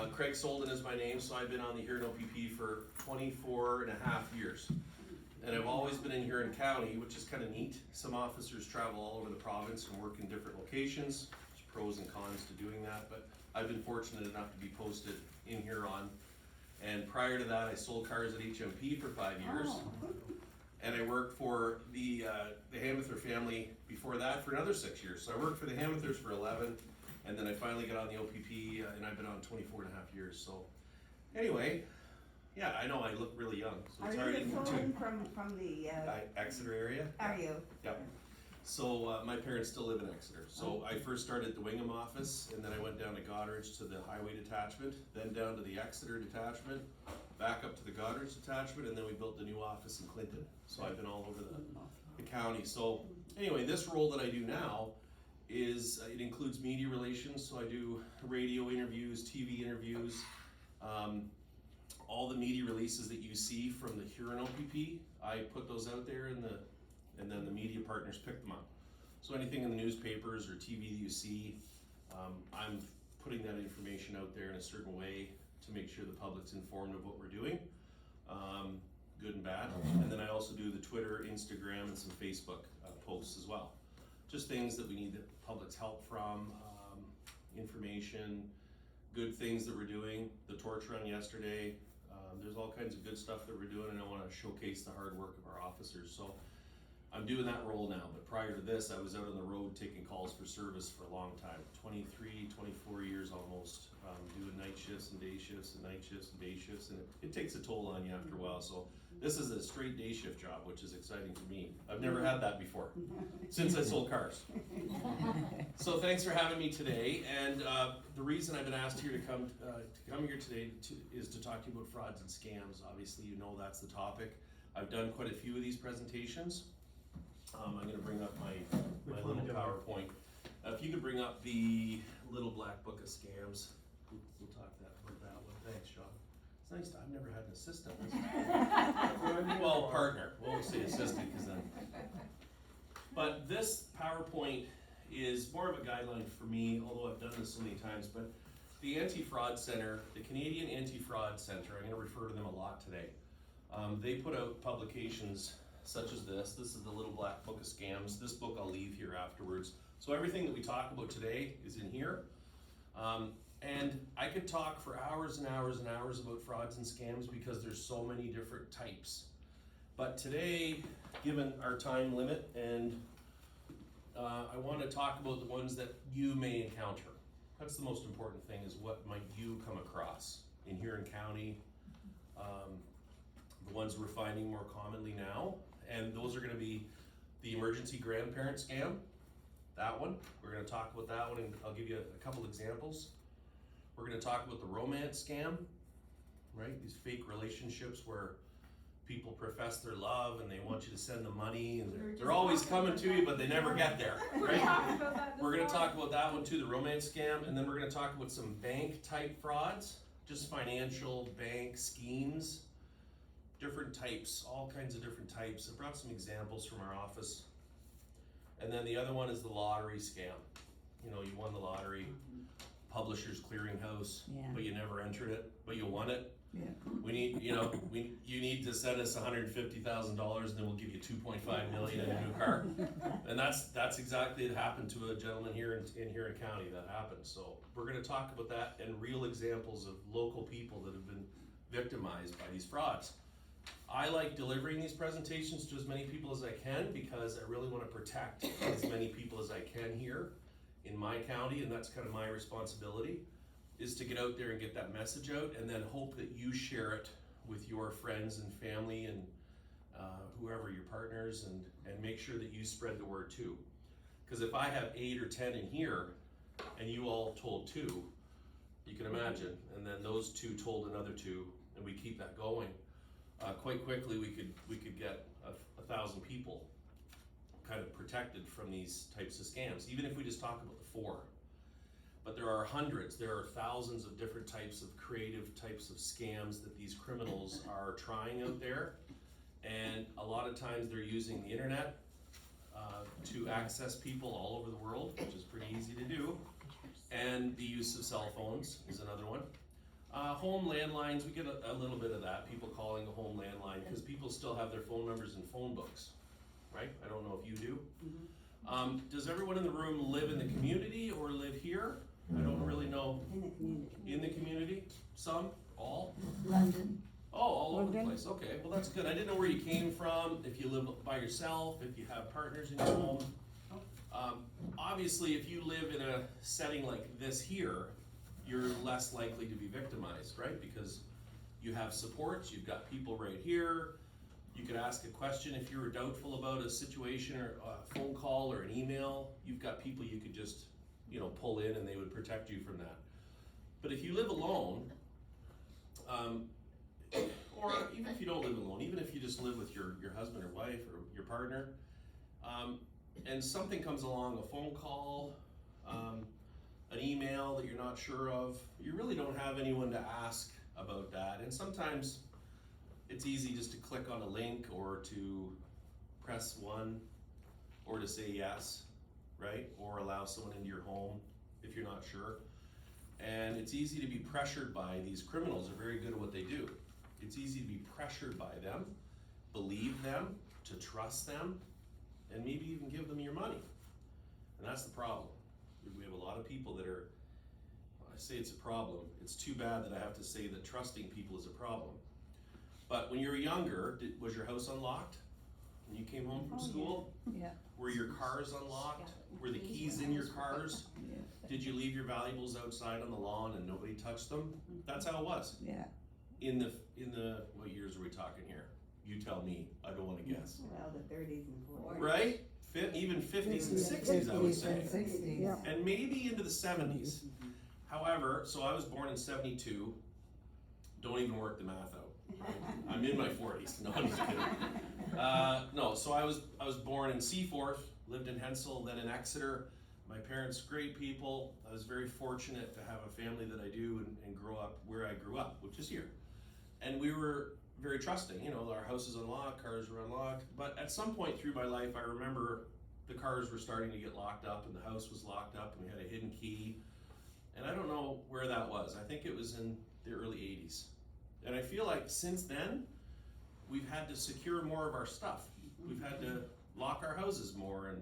Craig Soldan is my name, so I've been on the Huron OPP for 24 and a half years. And I've always been in Huron County, which is kind of neat. Some officers travel all over the province and work in different locations. There's pros and cons to doing that, but I've been fortunate enough to be posted in Huron. And prior to that, I sold cars at HMP for 5 years. And I worked for the Hamather family before that for another 6 years. So I worked for the Hamathers for 11, and then I finally got on the OPP, and I've been on 24 and a half years. So anyway, yeah, I know I look really young. So it's hard even to from the Exeter area. Are you? Yep. So my parents still live in Exeter. So I first started at the Wingham office, and then I went down to Goderich to the highway detachment, then down to the Exeter detachment, back up to the Goderich detachment, and then we built the new office in Clinton. So I've been all over the county. So anyway, this role that I do now is, it includes media relations. So I do radio interviews, TV interviews, all the media releases that you see from the Huron OPP, I put those out there and then the media partners pick them up. So anything in the newspapers or TV that you see, I'm putting that information out there in a certain way to make sure the public's informed of what we're doing, good and bad. And then I also do the Twitter, Instagram, and some Facebook posts as well. Just things that we need the public's help from, information, good things that we're doing. The torch run yesterday, there's all kinds of good stuff that we're doing, and I want to showcase the hard work of our officers. So I'm doing that role now, but prior to this, I was out on the road taking calls for service for a long time, 23, 24 years almost, doing night shifts and day shifts and night shifts and day shifts, and it takes a toll on you after a while. So this is a straight day shift job, which is exciting for me. I've never had that before, since I sold cars. So thanks for having me today, and the reason I've been asked here to come here today is to talk to you about frauds and scams. Obviously, you know that's the topic. I've done quite a few of these presentations. I'm going to bring up my little PowerPoint. If you could bring up the little black book of scams, we'll talk about that one. Thanks, Sean. It's nice to, I've never had an assistant. Well, partner. We'll say assistant because then. But this PowerPoint is more of a guideline for me, although I've done this so many times. But the Anti-Fraud Center, the Canadian Anti-Fraud Center, I'm going to refer to them a lot today. They put out publications such as this. This is the little black book of scams. This book I'll leave here afterwards. So everything that we talk about today is in here. And I could talk for hours and hours and hours about frauds and scams because there's so many different types. But today, given our time limit, and I want to talk about the ones that you may encounter. That's the most important thing, is what might you come across in Huron County. The ones we're finding more commonly now. And those are going to be the emergency grandparent scam, that one. We're going to talk about that one, and I'll give you a couple examples. We're going to talk about the romance scam, right? These fake relationships where people profess their love and they want you to send them money, and they're always coming to you, but they never get there, right? We're going to talk about that one too, the romance scam, and then we're going to talk about some bank type frauds, just financial bank schemes. Different types, all kinds of different types. I brought some examples from our office. And then the other one is the lottery scam. You know, you won the lottery, Publishers Clearinghouse, but you never entered it, but you won it. Yeah. We need, you need to send us $150,000, and then we'll give you $2.5 million in a new car. And that's exactly it happened to a gentleman here in Huron County. That happened. So we're going to talk about that and real examples of local people that have been victimized by these frauds. I like delivering these presentations to as many people as I can because I really want to protect as many people as I can here in my county, and that's kind of my responsibility, is to get out there and get that message out, and then hope that you share it with your friends and family and whoever, your partners, and make sure that you spread the word too. Because if I have 8 or 10 in here and you all told 2, you can imagine, and then those 2 told another 2, and we keep that going. Quite quickly we could get 1,000 people kind of protected from these types of scams, even if we just talk about the 4. But there are hundreds, there are thousands of different types of creative types of scams that these criminals are trying out there. And a lot of times they're using the internet to access people all over the world, which is pretty easy to do. And the use of cell phones is another one. Home landlines, we get a little bit of that, people calling a home landline, because people still have their phone numbers in phone books, right? I don't know if you do. Does everyone in the room live in the community or live here? I don't really know. In the community. In the community? Some? All? London. Oh, all over the London. place, okay, well, that's good. I didn't know where you came from, if you live by yourself, if you have partners in your home. Obviously, if you live in a setting like this here, you're less likely to be victimized, right? Because you have supports, you've got people right here. You could ask a question if you were doubtful about a situation or a phone call or an email. You've got people you could just, pull in and they would protect you from that. But if you live alone, or even if you don't live alone, even if you just live with your husband or wife or your partner, and something comes along, a phone call, an email that you're not sure of, you really don't have anyone to ask about that. And sometimes it's easy just to click on a link or to press 1 or to say yes, right? Or allow someone into your home if you're not sure. And it's easy to be pressured by these criminals. They're very good at what they do. It's easy to be pressured by them, believe them, to trust them, and maybe even give them your money. And that's the problem. We have a lot of people that are, I say it's a problem. It's too bad that I have to say that trusting people is a problem. But when you were younger, was your house unlocked when you came home from school? Yeah. Were your cars unlocked? Were the keys in your cars? Yeah. Did you leave your valuables outside on the lawn and nobody touched them? That's how it was. Yeah. In the what years are we talking here? You tell me. I don't want to guess. Well, the 30s and 40s. Right? Even 50s and 60s, I would say. 50s and 60s. Yeah. And maybe into the 70s. However, so I was born in 72. Don't even work the math out. I'm in my 40s. No, I'm just kidding. No, so I was born in Seaforth, lived in Hensel, then in Exeter. My parents, great people. I was very fortunate to have a family that I do and grow up where I grew up, which is here. And we were very trusting. Our house is unlocked, cars were unlocked. But at some point through my life, I remember the cars were starting to get locked up and the house was locked up and we had a hidden key. And I don't know where that was. I think it was in the early 80s. And I feel like since then, we've had to secure more of our stuff. We've had to lock our houses more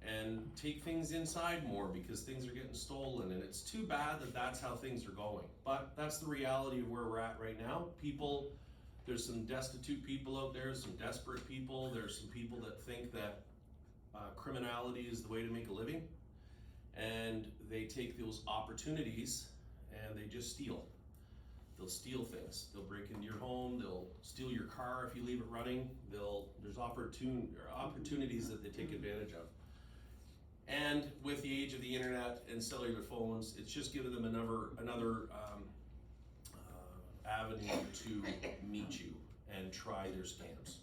and take things inside more because things are getting stolen, and it's too bad that that's how things are going. But that's the reality of where we're at right now. There's some destitute people out there, some desperate people, there's some people that think that criminality is the way to make a living, and they take those opportunities and they just steal. They'll steal things. They'll break into your home. They'll steal your car if you leave it running. There's opportunities that they take advantage of. And with the age of the internet and cellular phones, it's just given them another avenue to meet you and try their scams.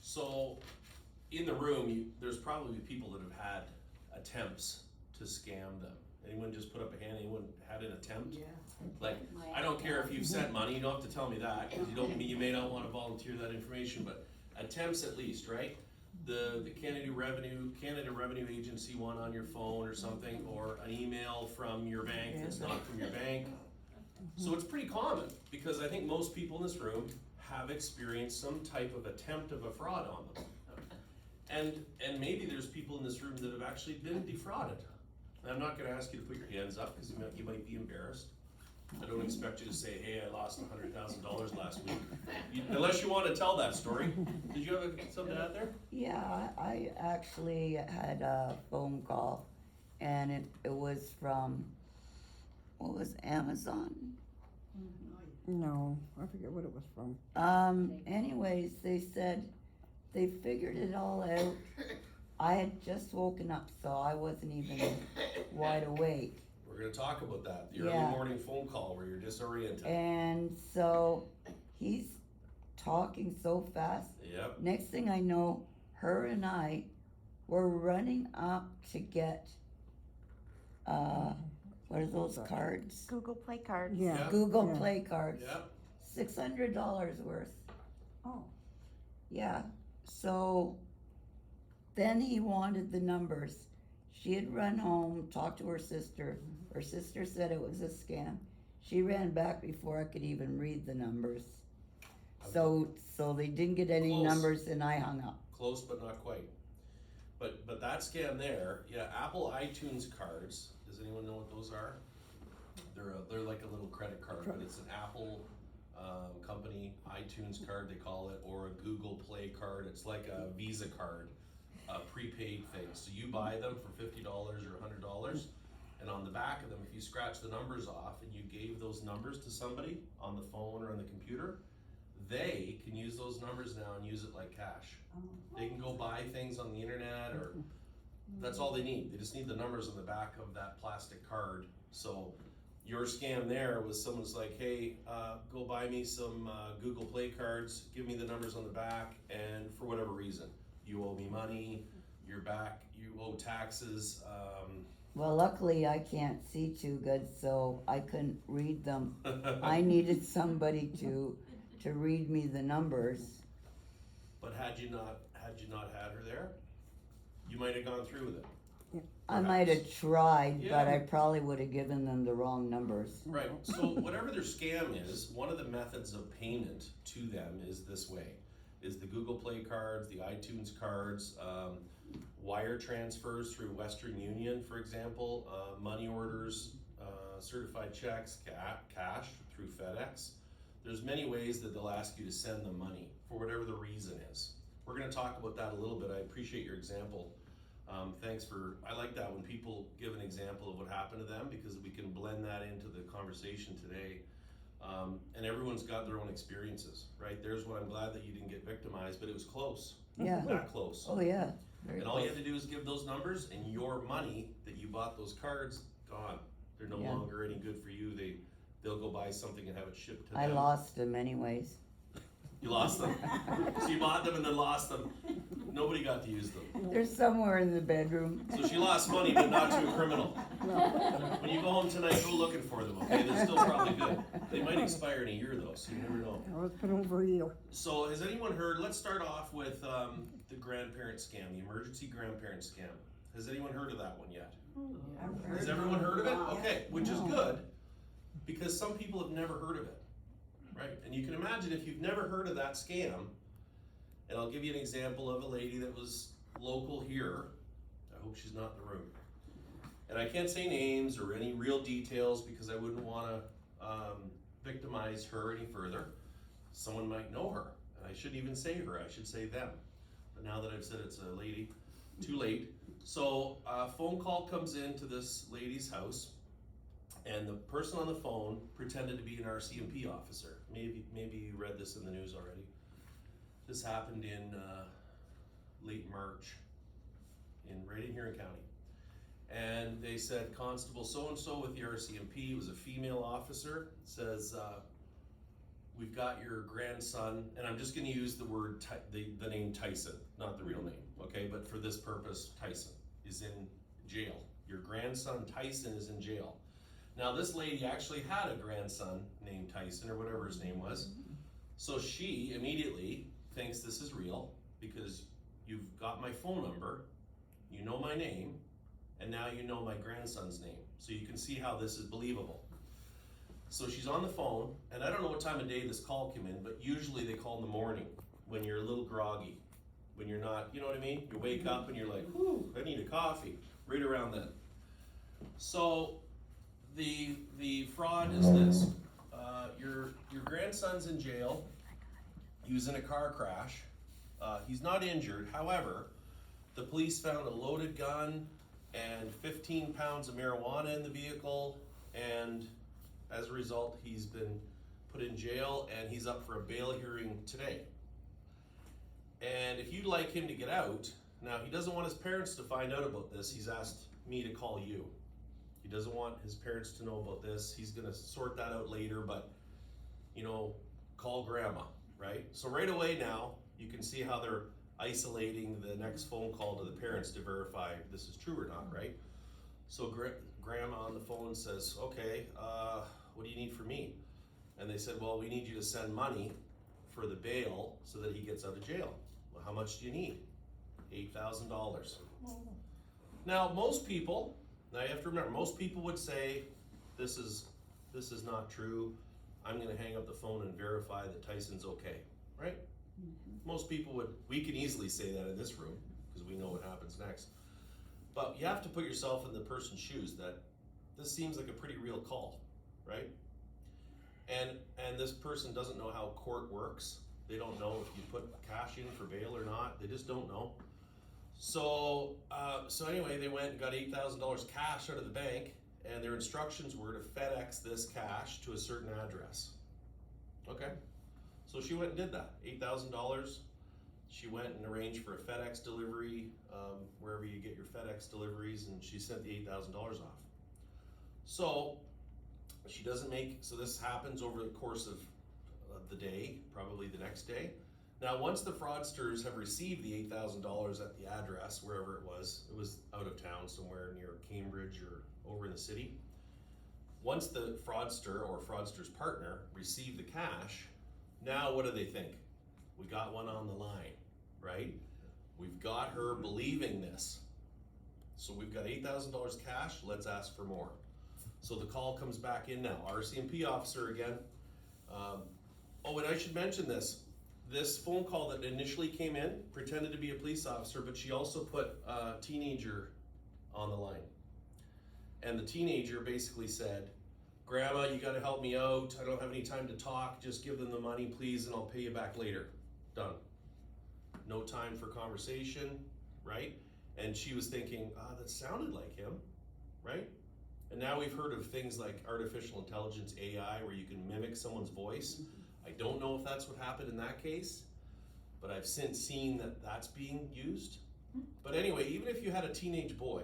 So in the room, there's probably people that have had attempts to scam them. Anyone just put up a hand? Anyone had an attempt? Yeah. Like, I don't care if you've sent money, you don't have to tell me that, because you may not want to volunteer that information, but attempts at least, right? The Canada Revenue Agency one on your phone or something, or an email from your bank that's not from your bank. So it's pretty common, because I think most people in this room have experienced some type of attempt of a fraud on them. And maybe there's people in this room that have actually been defrauded. And I'm not gonna ask you to put your hands up, because you might be embarrassed. I don't expect you to say, hey, I lost $100,000 last week. Unless you want to tell that story. Did you have something to add there? Yeah, I actually had a phone call, and it was from, what was Amazon? No, I forget what it was from. Anyways, they said they figured it all out. I had just woken up, so I wasn't even wide awake. We're going to talk about that. The Yeah. early morning phone call where you're disoriented. And so he's talking so fast. Yep. Next thing I know, her and I were running up to get, what are those cards? Google Play cards. Yeah. Yep. Google Yeah. Play cards. Yep. $600 worth. Oh. Yeah. So then he wanted the numbers. She had run home, talked to her sister. Her sister said it was a scam. She ran back before I could even read the numbers. So they didn't get any Close. numbers and I hung up. Close, but not quite. But that scam there, yeah, Apple iTunes cards, does anyone know what those are? They're like a little credit card, but it's an Apple, company, iTunes card they call it, or a Google Play card, it's like a Visa card, a prepaid thing. So you buy them for $50 or $100, and on the back of them, if you scratch the numbers off and you gave those numbers to somebody on the phone or on the computer, they can use those numbers now and use it like cash. They can go buy things on the internet, or that's all they need. They just need the numbers on the back of that plastic card. So your scam there was someone's like, hey, go buy me some Google Play cards, give me the numbers on the back, and for whatever reason, you owe me money, you're back, you owe taxes. Well, luckily I can't see too good, so I couldn't read them. I needed somebody to read me the numbers. But had you not had her there, you might have gone through with it. I might have tried, but Yeah. I probably would have given them the wrong numbers. Right, so whatever their scam is, one of the methods of payment to them is this way, is the Google Play cards, the iTunes cards, wire transfers through Western Union, for example, money orders, certified checks, cash through FedEx. There's many ways that they'll ask you to send them money for whatever the reason is. We're gonna talk about that a little bit. I appreciate your example. I like that when people give an example of what happened to them, because we can blend that into the conversation today. And everyone's got their own experiences, right? There's what I'm glad that you didn't get victimized, but it was close. Yeah. That close. Oh yeah. Very And all you close. had to do is give those numbers, and your money that you bought those cards, gone. They're no Yeah. longer any good for you. They'll go buy something and have it shipped to them. I lost them anyways. You lost them. So you bought them and then lost them. Nobody got to use them. They're somewhere in the bedroom. So she lost money, but not to a criminal. When you go home tonight, go looking for them, okay? They're still probably good. They might expire in a year though, so you never know. Oh, it's been over a year. So has anyone heard, let's start off with the grandparent scam, the emergency grandparent scam. Has anyone heard of that one yet? Has everyone heard of it? Okay, which is good, because some people have never heard of it, right? And you can imagine if you've never heard of that scam, and I'll give you an example of a lady that was local here. I hope she's not in the room. And I can't say names or any real details because I wouldn't wanna victimize her any further. Someone might know her, and I shouldn't even say her, I should say them. But now that I've said it's a lady, too late. So a phone call comes in to this lady's house, and the person on the phone pretended to be an RCMP officer. Maybe you read this in the news already. This happened in late March, right in Huron County. And they said, Constable so-and-so with the RCMP, it was a female officer, says, we've got your grandson, and I'm just gonna use the word, the name Tyson, not the real name, okay? But for this purpose, Tyson is in jail. Your grandson Tyson is in jail. Now this lady actually had a grandson named Tyson, or whatever his name was. So she immediately thinks this is real, because you've got my phone number, you know my name, and now you know my grandson's name. So you can see how this is believable. So she's on the phone, and I don't know what time of day this call came in, but usually they call in the morning when you're a little groggy, when you're not, you know what I mean? You wake up and you're like, whew, I need a coffee, right around then. So the fraud is this, your grandson's in jail, he was in a car crash, he's not injured, however, the police found a loaded gun and 15 pounds of marijuana in the vehicle, and as a result, he's been put in jail and he's up for a bail hearing today. And if you'd like him to get out, now he doesn't want his parents to find out about this, he's asked me to call you. He doesn't want his parents to know about this, he's gonna sort that out later, but, you know, call grandma, right? So right away now, you can see how they're isolating the next phone call to the parents to verify if this is true or not, right? So grandma on the phone says, okay, what do you need from me? And they said, well, we need you to send money for the bail so that he gets out of jail. Well, how much do you need? $8,000. Now, most people, now you have to remember, most people would say this is this is not true. I'm gonna hang up the phone and verify that Tyson's okay, right? Most people we can easily say that in this room, because we know what happens next. But you have to put yourself in the person's shoes that this seems like a pretty real call, right? And this person doesn't know how court works. They don't know if you put cash in for bail or not. They just don't know. So anyway, they went and got $8,000 cash out of the bank, and their instructions were to FedEx this cash to a certain address. Okay, so she went and did that, $8,000. She went and arranged for a FedEx delivery, wherever you get your FedEx deliveries, and she sent the $8,000 off. So she doesn't so this happens over the course of the day, probably the next day. Now, once the fraudsters have received the $8,000 at the address, wherever it was out of town, somewhere near Cambridge or over in the city. Once the fraudster or fraudster's partner received the cash, now what do they think? We got one on the line, right? We've got her believing this. So we've got $8,000 cash, let's ask for more. So the call comes back in now, RCMP officer again. Oh, and I should mention this. This phone call that initially came in pretended to be a police officer, but she also put a teenager on the line. And the teenager basically said, Grandma, you gotta help me out. I don't have any time to talk. Just give them the money, please, and I'll pay you back later. Done. No time for conversation, right? And she was thinking, that sounded like him, right? And now we've heard of things like artificial intelligence, AI, where you can mimic someone's voice. I don't know if that's what happened in that case, but I've since seen that that's being used. But anyway, even if you had a teenage boy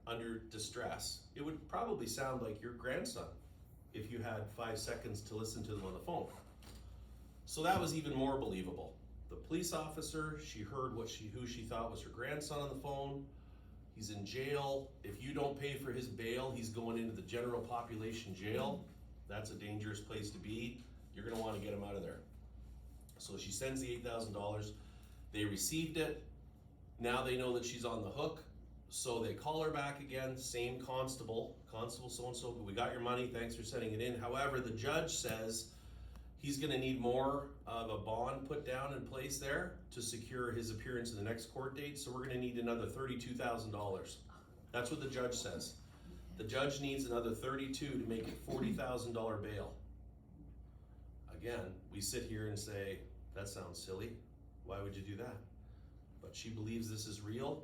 under distress, it would probably sound like your grandson if you had 5 seconds to listen to them on the phone. So that was even more believable. The police officer, she heard who she thought was her grandson on the phone. He's in jail. If you don't pay for his bail, he's going into the general population jail. That's a dangerous place to be. You're gonna wanna get him out of there. So she sends the $8,000. They received it. Now they know that she's on the hook. So they call her back again, same constable so-and-so, we got your money, thanks for sending it in. However, the judge says he's gonna need more of a bond put down in place there to secure his appearance in the next court date, so we're gonna need another $32,000. That's what the judge says. The judge needs another 32 to make it $40,000 bail. Again, we sit here and say, that sounds silly. Why would you do that? But she believes this is real.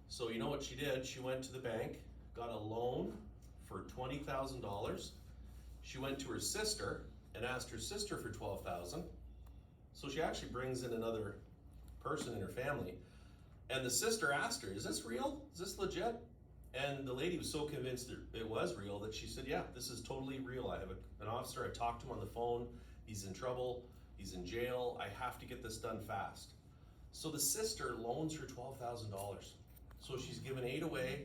So you know what she did? She went to the bank, got a loan for $20,000. She went to her sister and asked her sister for $12,000. So she actually brings in another person in her family. And the sister asked her, is this real? Is this legit? And the lady was so convinced that it was real that she said, yeah, this is totally real. I have an officer, I talked to him on the phone. He's in trouble, he's in jail. I have to get this done fast. So the sister loans her $12,000. So she's given 8 away,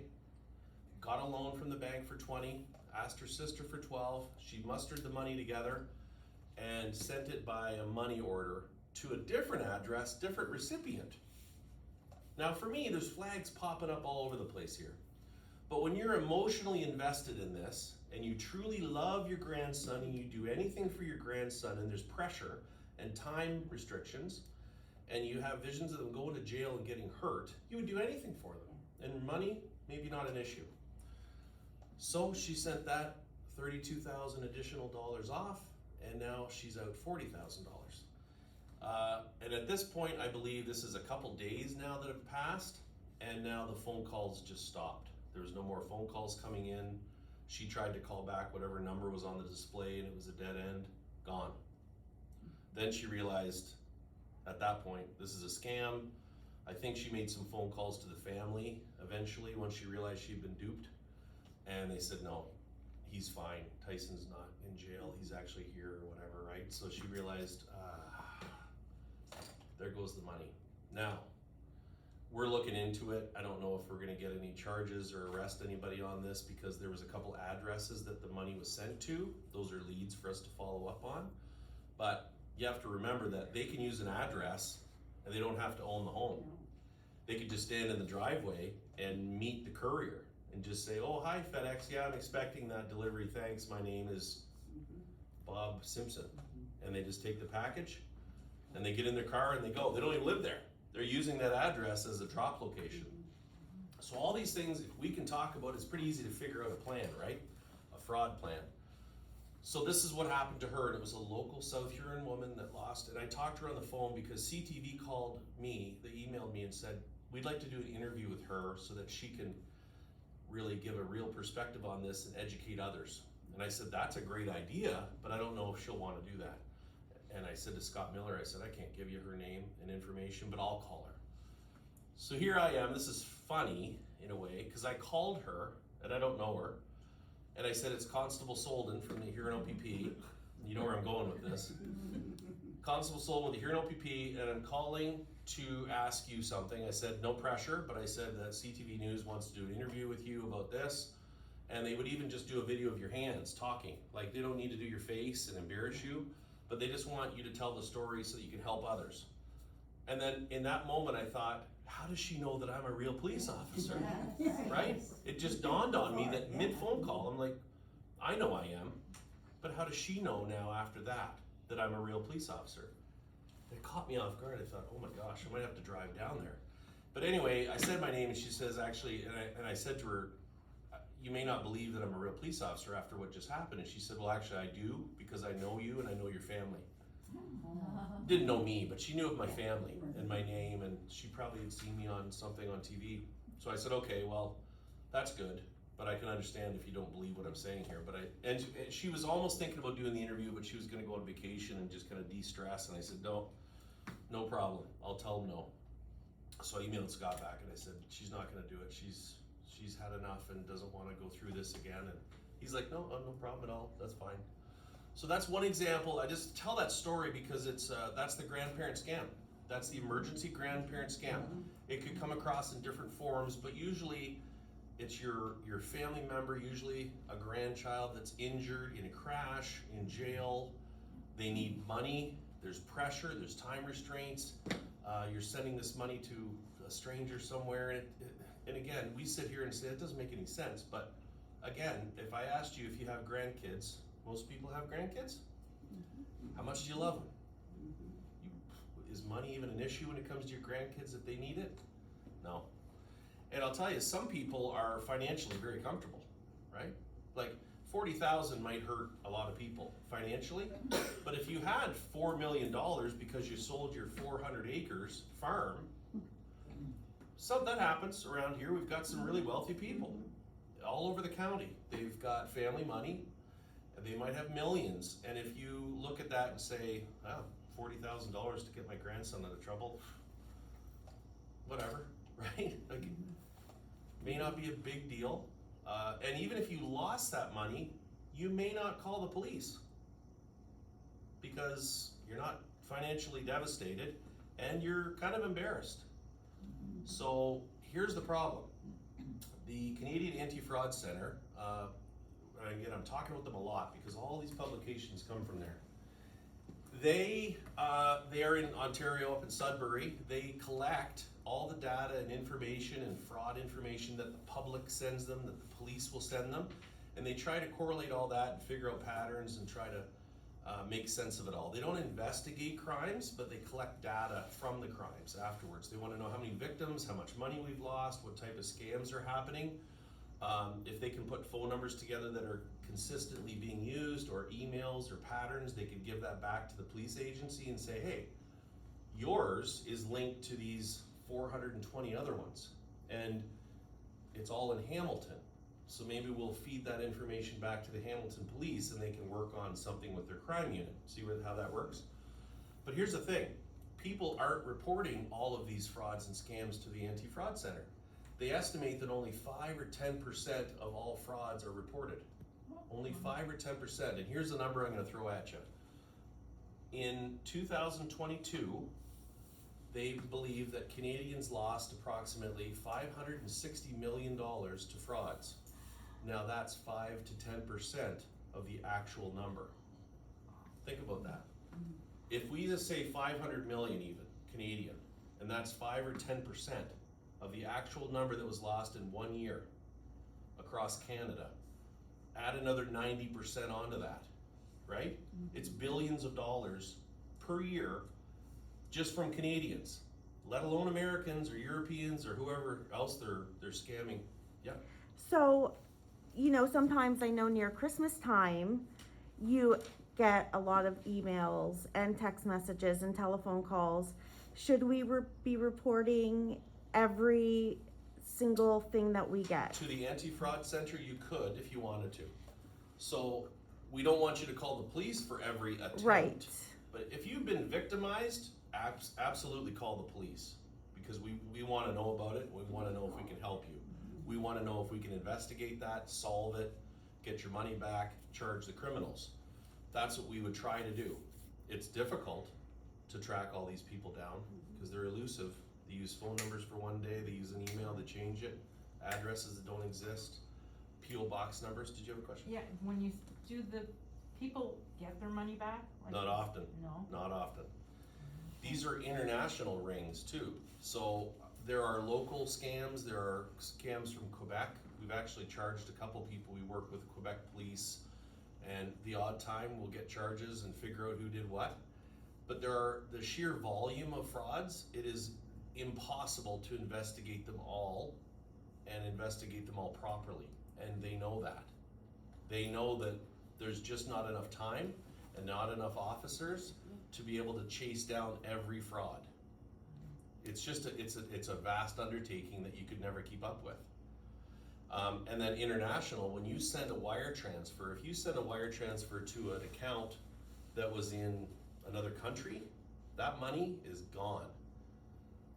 got a loan from the bank for 20, asked her sister for 12. She mustered the money together and sent it by a money order to a different address, different recipient. Now for me, there's flags popping up all over the place here. But when you're emotionally invested in this, and you truly love your grandson, and you do anything for your grandson, and there's pressure and time restrictions, and you have visions of them going to jail and getting hurt, you would do anything for them. And money, maybe not an issue. So she sent that $32,000 additional dollars off, and now she's out $40,000. And at this point, I believe this is a couple days now that have passed, and now the phone calls just stopped. There was no more phone calls coming in. She tried to call back whatever number was on the display, and it was a dead end, gone. Then she realized at that point, this is a scam. I think she made some phone calls to the family eventually once she realized she'd been duped. And they said, no, he's fine. Tyson's not in jail. He's actually here or whatever, right? So she realized, there goes the money. Now, we're looking into it. I don't know if we're gonna get any charges or arrest anybody on this because there was a couple addresses that the money was sent to. Those are leads for us to follow up on. But you have to remember that they can use an address and they don't have to own the home. They could just stand in the driveway and meet the courier and just say, oh, hi FedEx, yeah, I'm expecting that delivery, thanks, my name is Bob Simpson. And they just take the package and they get in their car and they go. They don't even live there. They're using that address as a drop location. So all these things, if we can talk about, it's pretty easy to figure out a plan, right? A fraud plan. So this is what happened to her, and it was a local South Huron woman that lost, and I talked to her on the phone because CTV called me, they emailed me and said, we'd like to do an interview with her so that she can really give a real perspective on this and educate others. And I said, that's a great idea, but I don't know if she'll want to do that. And I said to Scott Miller, I said, I can't give you her name and information, but I'll call her. So here I am, this is funny in a way, because I called her, and I don't know her, and I said, it's Constable Soldan from the Huron OPP. You know where I'm going with this. Constable Soldan with the Huron OPP, and I'm calling to ask you something. I said, no pressure, but I said that CTV News wants to do an interview with you about this, and they would even just do a video of your hands talking. Like, they don't need to do your face and embarrass you, but they just want you to tell the story so that you can help others. And then in that moment I thought, how does she know that I'm a real police officer? Right? It just dawned on me that mid-phone call, I'm like, I know I am, but how does she know now after that I'm a real police officer? It caught me off guard. I thought, oh my gosh, I might have to drive down there. But anyway, I said my name and she says, actually, and I said to her, you may not believe that I'm a real police officer after what just happened. And she said, well, actually I do, because I know you and I know your family. Didn't know me, but she knew of my family and my name, and she probably had seen me on something on TV. So I said, okay, well, that's good, but I can understand if you don't believe what I'm saying here. But and she was almost thinking about doing the interview, but she was going to go on vacation and just kind of de-stress. And I said, no problem. I'll tell them no. So I emailed Scott back and I said, she's not going to do it. She's had enough and doesn't want to go through this again. And he's like, no problem at all. That's fine. So that's one example. I just tell that story because it's that's the grandparent scam. That's the emergency grandparent scam. It could come across in different forms, but usually it's your family member, usually a grandchild that's injured in a crash, in jail. They need money. There's pressure. There's time restraints. You're sending this money to a stranger somewhere, and again, we sit here and say it doesn't make any sense. But again, if I asked you if you have grandkids. Most people have grandkids. How much do you love them? Is money even an issue when it comes to your grandkids if they need it? No. And I'll tell you, some people are financially very comfortable, right? Like $40,000 might hurt a lot of people financially, but if you had $4 million because you sold your 400 acres farm, that happens around here. We've got some really wealthy people all over the county. They've got family money. They might have millions, and if you look at that and say, oh, $40,000 to get my grandson out of trouble, whatever, right? Like, it may not be a big deal, and even if you lost that money, you may not call the police because you're not financially devastated and you're kind of embarrassed. So here's the problem. The Canadian Anti-Fraud Centre, and again, I'm talking about them a lot because all these publications come from there. They are in Ontario, up in Sudbury. They collect all the data and information and fraud information that the public sends them, that the police will send them, and they try to correlate all that and figure out patterns and try to make sense of it all. They don't investigate crimes, but they collect data from the crimes afterwards. They want to know how many victims, how much money we've lost, what type of scams are happening. If they can put phone numbers together that are consistently being used, or emails or patterns, they could give that back to the police agency and say, hey, yours is linked to these 420 other ones, and it's all in Hamilton. So maybe we'll feed that information back to the Hamilton police and they can work on something with their crime unit. See how that works? But here's the thing. People aren't reporting all of these frauds and scams to the Anti-Fraud Centre. They estimate that only 5 or 10% of all frauds are reported. Only 5 or 10%. And here's the number I'm going to throw at you. In 2022, they believe that Canadians lost approximately $560 million to frauds. Now that's 5 to 10% of the actual number. Think about that. If we just say 500 million even, Canadian, and that's 5 or 10% of the actual number that was lost in 1 year, across Canada. Add another 90% onto that, right? It's billions of dollars per year just from Canadians, let alone Americans or Europeans or whoever else they're scamming. Yeah. So, you know, sometimes I know near Christmas time, you get a lot of emails and text messages and telephone calls. Should we be reporting every single thing that we get? To the anti-fraud center, you could if you wanted to. So we don't want you to call the police for every attempt. Right. But if you've been victimized, absolutely call the police, because we want to know about it. We want to know if we can help you. We want to know if we can investigate that, solve it, get your money back, charge the criminals. That's what we would try to do. It's difficult to track all these people down because they're elusive. They use phone numbers for one day, they use an email to change it, addresses that don't exist, P.O. box numbers. Did you have a question? Yeah, when you do the people get their money back? Like, Not often. No? Not often. These are international rings too. So there are local scams, there are scams from Quebec. We've actually charged a couple people. We work with Quebec police, and the odd time we'll get charges and figure out who did what. But the sheer volume of frauds, it is impossible to investigate them all and investigate them all properly. And they know that. They know that there's just not enough time and not enough officers to be able to chase down every fraud. It's just it's a vast undertaking that you could never keep up with. And then international, when you send a wire transfer, if you send a wire transfer to an account that was in another country, that money is gone.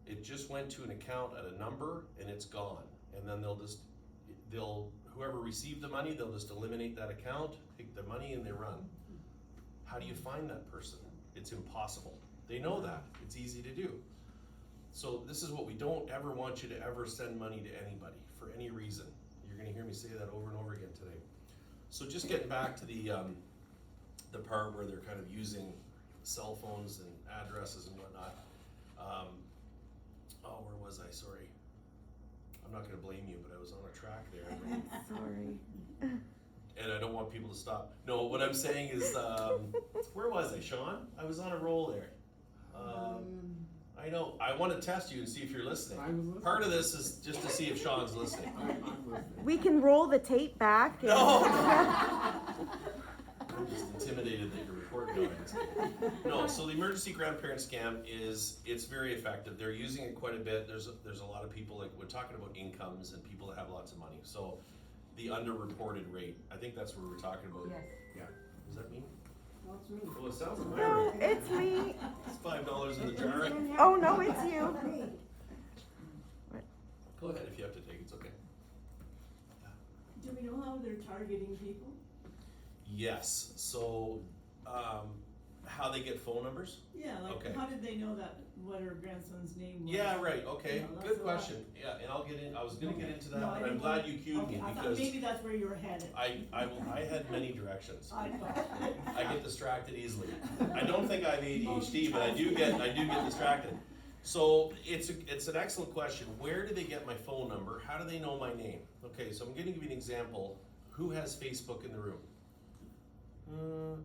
It just went to an account at a number and it's gone. And then whoever received the money, they'll just eliminate that account, take the money and they run. How do you find that person? It's impossible. They know that. It's easy to do. So this is what we don't ever want you to ever send money to anybody for any reason. You're gonna hear me say that over and over again today. So just getting back to the part where they're kind of using cell phones and addresses and whatnot. Where was I? Sorry. I'm not gonna blame you, but I was on a track there. Sorry. And I don't want people to stop. No, what I'm saying is, where was I, Sean? I was on a roll there. I know, I want to test you and see if you're listening. I was listening. Part of this is just to see if Sean's listening. I'm listening. We can roll the tape back. and- No! I'm just intimidated that you're recording it. No, so the emergency grandparent scam it's very effective. They're using it quite a bit. There's a lot of people, like, we're talking about incomes and people that have lots of money. So the underreported rate, I think that's what we're talking about. Yes. Yeah. Does that mean? Well, it's me. Well, it sounds like my No, rate. it's me. It's $5 in the jar. Oh, no, it's you. Go ahead if you have to take it, it's okay. Do we know how they're targeting people? Yes, so, how they get phone numbers? Yeah, Okay. like, how did they know that, what her grandson's name was? Yeah, right, okay, You know, that's good a lot. question. Yeah, and I was gonna get into that, No, I but I'm didn't glad want- you cued me okay, I thought because maybe that's where you were headed. I had many directions. I I get distracted easily. I don't think I have ADHD, but I do get distracted. So it's an excellent question. Where do they get my phone number? How do they know my name? Okay, so I'm gonna give you an example. Who has Facebook in the room?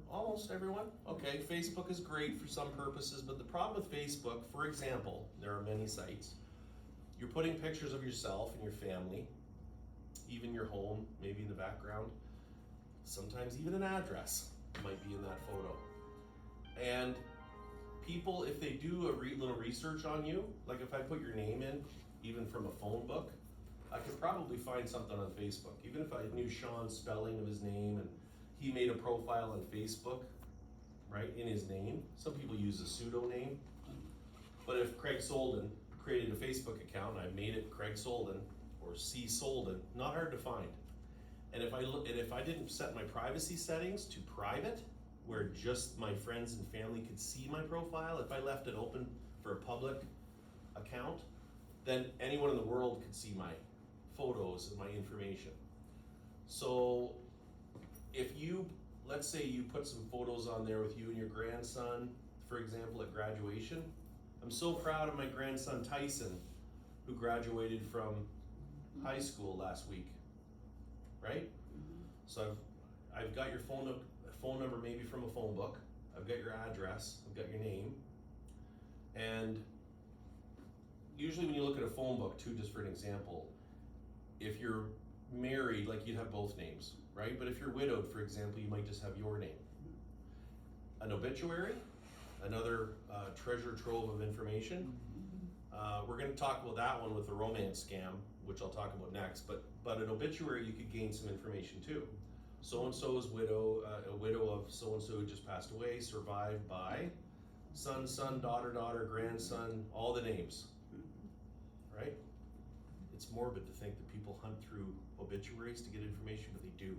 Almost everyone. Okay, Facebook is great for some purposes, but the problem with Facebook, for example, there are many sites. You're putting pictures of yourself and your family, even your home, maybe in the background. Sometimes even an address might be in that photo. And people, if they do a little research on you, like if I put your name in, even from a phone book, I could probably find something on Facebook. Even if I knew Sean's spelling of his name and he made a profile on Facebook, right, in his name. Some people use a pseudonym. But if Craig Soldan created a Facebook account and I made it Craig Soldan or C Soldan, not hard to find. And if I didn't set my privacy settings to private, where just my friends and family could see my profile, if I left it open for a public account, then anyone in the world could see my photos and my information. So if let's say you put some photos on there with you and your grandson, for example, at graduation. I'm so proud of my grandson Tyson, who graduated from high school last week. right? So I've got your phone number maybe from a phone book, I've got your address, I've got your name, and usually when you look at a phone book too, just for an example, if you're married, like you'd have both names, right? But if you're widowed, for example, you might just have your name. An obituary, another treasure trove of information. We're going to talk about that one with the romance scam, which I'll talk about next. But an obituary, you could gain some information too. So and so is a widow of so and so who just passed away, survived by son, daughter, grandson, all the names, right? It's morbid to think that people hunt through obituaries to get information, but they do.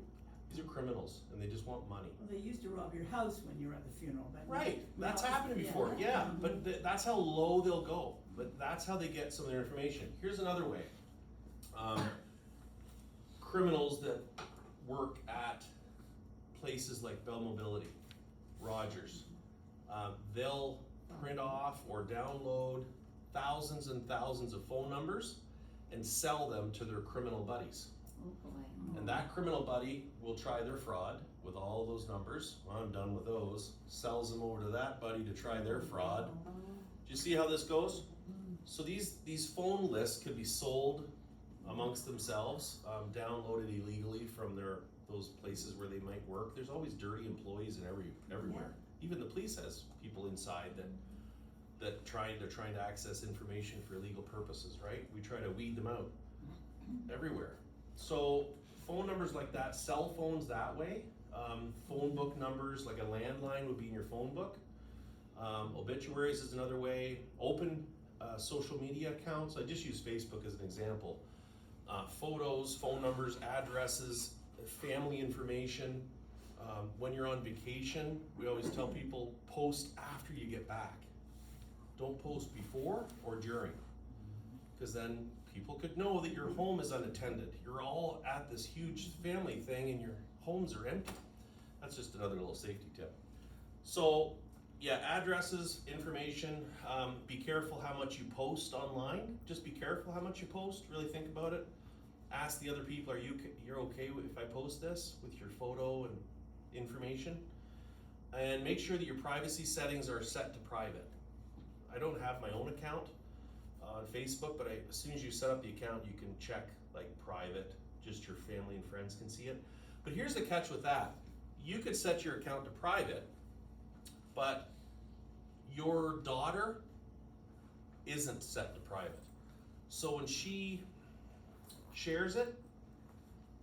These are criminals, and they just want money. Well, they used to rob your house when you were at the funeral, but. Right, that's now- happened before, yeah, but that's how low they'll go, but that's how they get some of their information. Here's another way. Criminals that work at places like Bell Mobility, Rogers, they'll print off or download thousands and thousands of phone numbers and sell them to their criminal buddies. And that criminal buddy will try their fraud with all those numbers. Well, I'm done with those. Sells them over to that buddy to try their fraud. Do you see how this goes? So these phone lists could be sold amongst themselves, downloaded illegally from those places where they might work. There's always dirty employees in everywhere. Even the police has people inside that they're trying to access information for illegal purposes, right? We try to weed them out everywhere. So phone numbers like that, cell phones that way, phone book numbers like a landline would be in your phone book. Obituaries is another way. Open social media accounts. I just use Facebook as an example. Photos, phone numbers, addresses, family information. When you're on vacation, we always tell people post after you get back. Don't post before or during, because then people could know that your home is unattended. You're all at this huge family thing and your homes are empty. That's just another little safety tip. So yeah, addresses, information, be careful how much you post online. Just be careful how much you post, really think about it. Ask the other people, you're okay if I post this with your photo and information? And make sure that your privacy settings are set to private. I don't have my own account on Facebook, but as soon as you set up the account, you can check like private, just your family and friends can see it. But here's the catch with that. You could set your account to private, but your daughter isn't set to private. So when she shares it,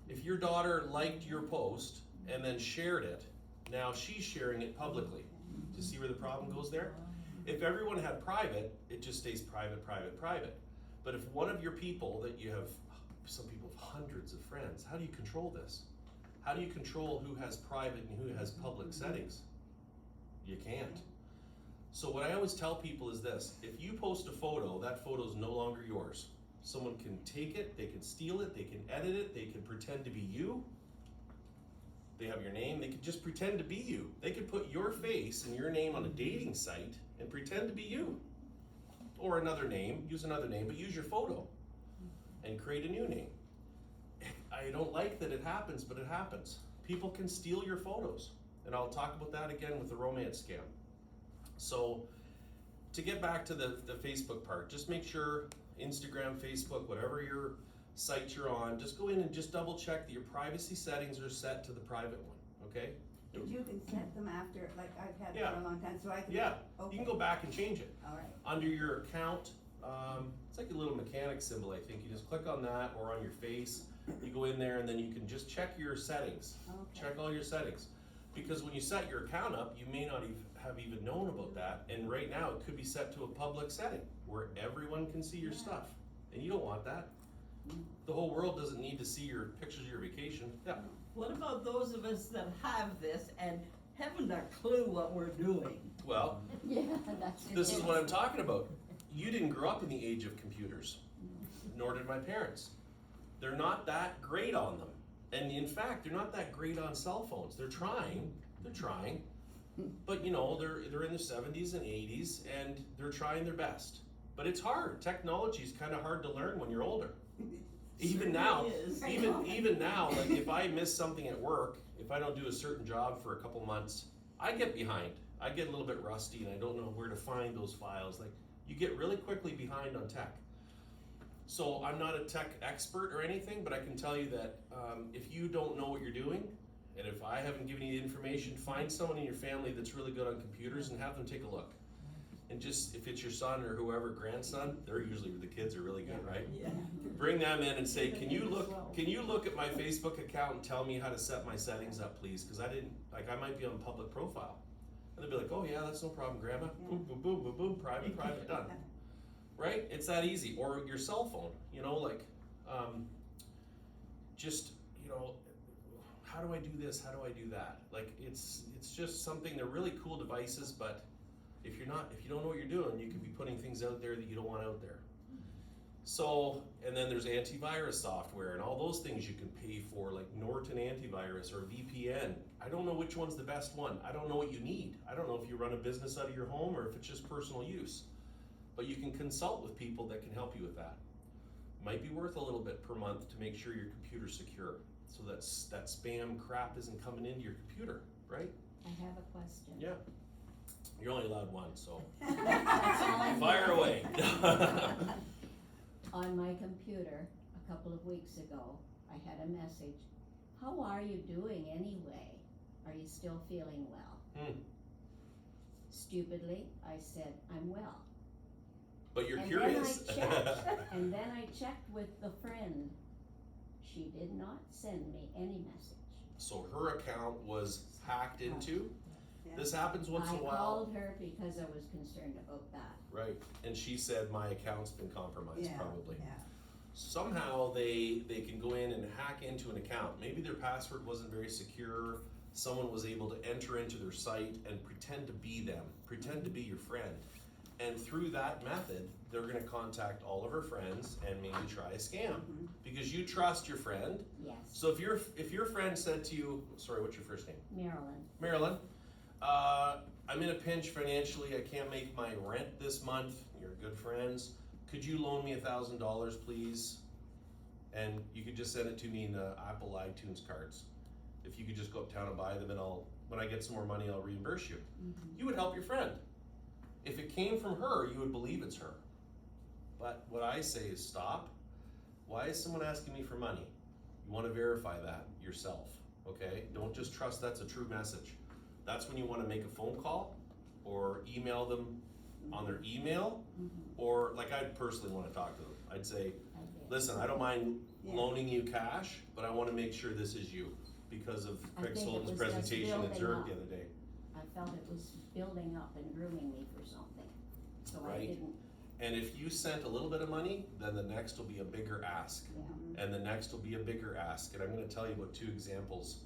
if your daughter liked your post and then shared it, now she's sharing it publicly. Do you see where the problem goes there? If everyone had private, it just stays private. But if one of your people that you have, some people have hundreds of friends, how do you control this? How do you control who has private and who has public settings? You can't. So what I always tell people is this: if you post a photo, that photo is no longer yours. Someone can take it, they can steal it, they can edit it, they can pretend to be you. They have your name, they could just pretend to be you. They could put your face and your name on a dating site and pretend to be you. Or another name, use another name, but use your photo and create a new name. I don't like that it happens, but it happens. People can steal your photos. And I'll talk about that again with the romance scam. So to get back to the Facebook part, just make sure Instagram, Facebook, whatever your site you're on, just go in and just double check that your privacy settings are set to the private one, okay? But you can set them after, like I've had Yeah. for a long time, so I can. Yeah, Okay. you can go back and change it. All right. Under your account, it's like a little mechanic symbol, I think. You just click on that, or on your face. You go in there and then you can just check your settings. Okay. Check all your settings. Because when you set your account up, you may not have even known about that. And right now it could be set to a public setting where everyone can see your stuff. And you don't want that. The whole world doesn't need to see your pictures of your vacation. Yeah. What about those of us that have this and haven't a clue what we're doing? Well, Yeah, that's. this is what I'm talking about. You didn't grow up in the age of computers, nor did my parents. They're not that great on them. And in fact, they're not that great on cell phones. They're trying, but you know, they're in their 70s and 80s and they're trying their best. But it's hard. Technology is kind of hard to learn when you're older. Even Certainly now, is. even now, like if I miss something at work, if I don't do a certain job for a couple months, I get behind. I get a little bit rusty and I don't know where to find those files. Like you get really quickly behind on tech. So I'm not a tech expert or anything, but I can tell you that if you don't know what you're doing, and if I haven't given you the information, find someone in your family that's really good on computers and have them take a look. And just, if it's your son or whoever, grandson, they're usually, the kids are really good, right? Yeah. Bring them in and say, can you look at my Facebook account and tell me how to set my settings up, please? Cause I didn't, like I might be on public profile. And they'll be like, oh yeah, that's no problem, grandma. Boom, boom, boom, boom, boom, private, done. Right? It's that easy. Or your cell phone, you know, like, just, you know, how do I do this? How do I do that? Like, it's just something, they're really cool devices, but if you don't know what you're doing, you could be putting things out there that you don't want out there. So, and then there's antivirus software and all those things you can pay for, like Norton antivirus or VPN. I don't know which one's the best one. I don't know what you need. I don't know if you run a business out of your home or if it's just personal use. But you can consult with people that can help you with that. Might be worth a little bit per month to make sure your computer's secure, so that spam crap isn't coming into your computer, right? I have a question. Yeah. You're only allowed one, so That's all I fire need. away. On my computer, a couple of weeks ago, I had a message. How are you doing anyway? Are you still feeling well? Stupidly, I said, I'm well. But you're And curious. And then I checked with the friend. She did not send me any message. So her account was hacked into. Yeah. This happens once in a I while. called her because I was concerned about that. Right, and she said my account's been compromised, Yeah, probably. yeah. Somehow they can go in and hack into an account. Maybe their password wasn't very secure. Someone was able to enter into their site and pretend to be them, pretend to be your friend. And through that method, they're gonna contact all of her friends and maybe try a scam. Because you trust your friend. Yes, So if your friend said to you, sorry, what's your first name? Marilyn. Marilyn, I'm in a pinch financially, I can't make my rent this month, you're good friends, could you loan me $1,000 please? And you could just send it to me in the Apple iTunes cards. If you could just go uptown and buy them and when I get some more money, I'll reimburse you. You would help your friend. If it came from her, you would believe it's her. But what I say is stop. Why is someone asking me for money? You wanna verify that yourself, okay? Don't just trust that's a true message. That's when you wanna make a phone call or email them on their email, or like I'd personally wanna talk to them. I'd say, I did. listen, I don't mind Yeah. loaning you cash, but I wanna make sure this is you because of I Craig think it Soldan's was just presentation at building Zurich up. the other day. I felt it was building up and grooming me for something, so I Right. didn't, And if you sent a little bit of money, then the next will be a bigger ask. yeah. And the next will be a bigger ask. And I'm gonna tell you about two examples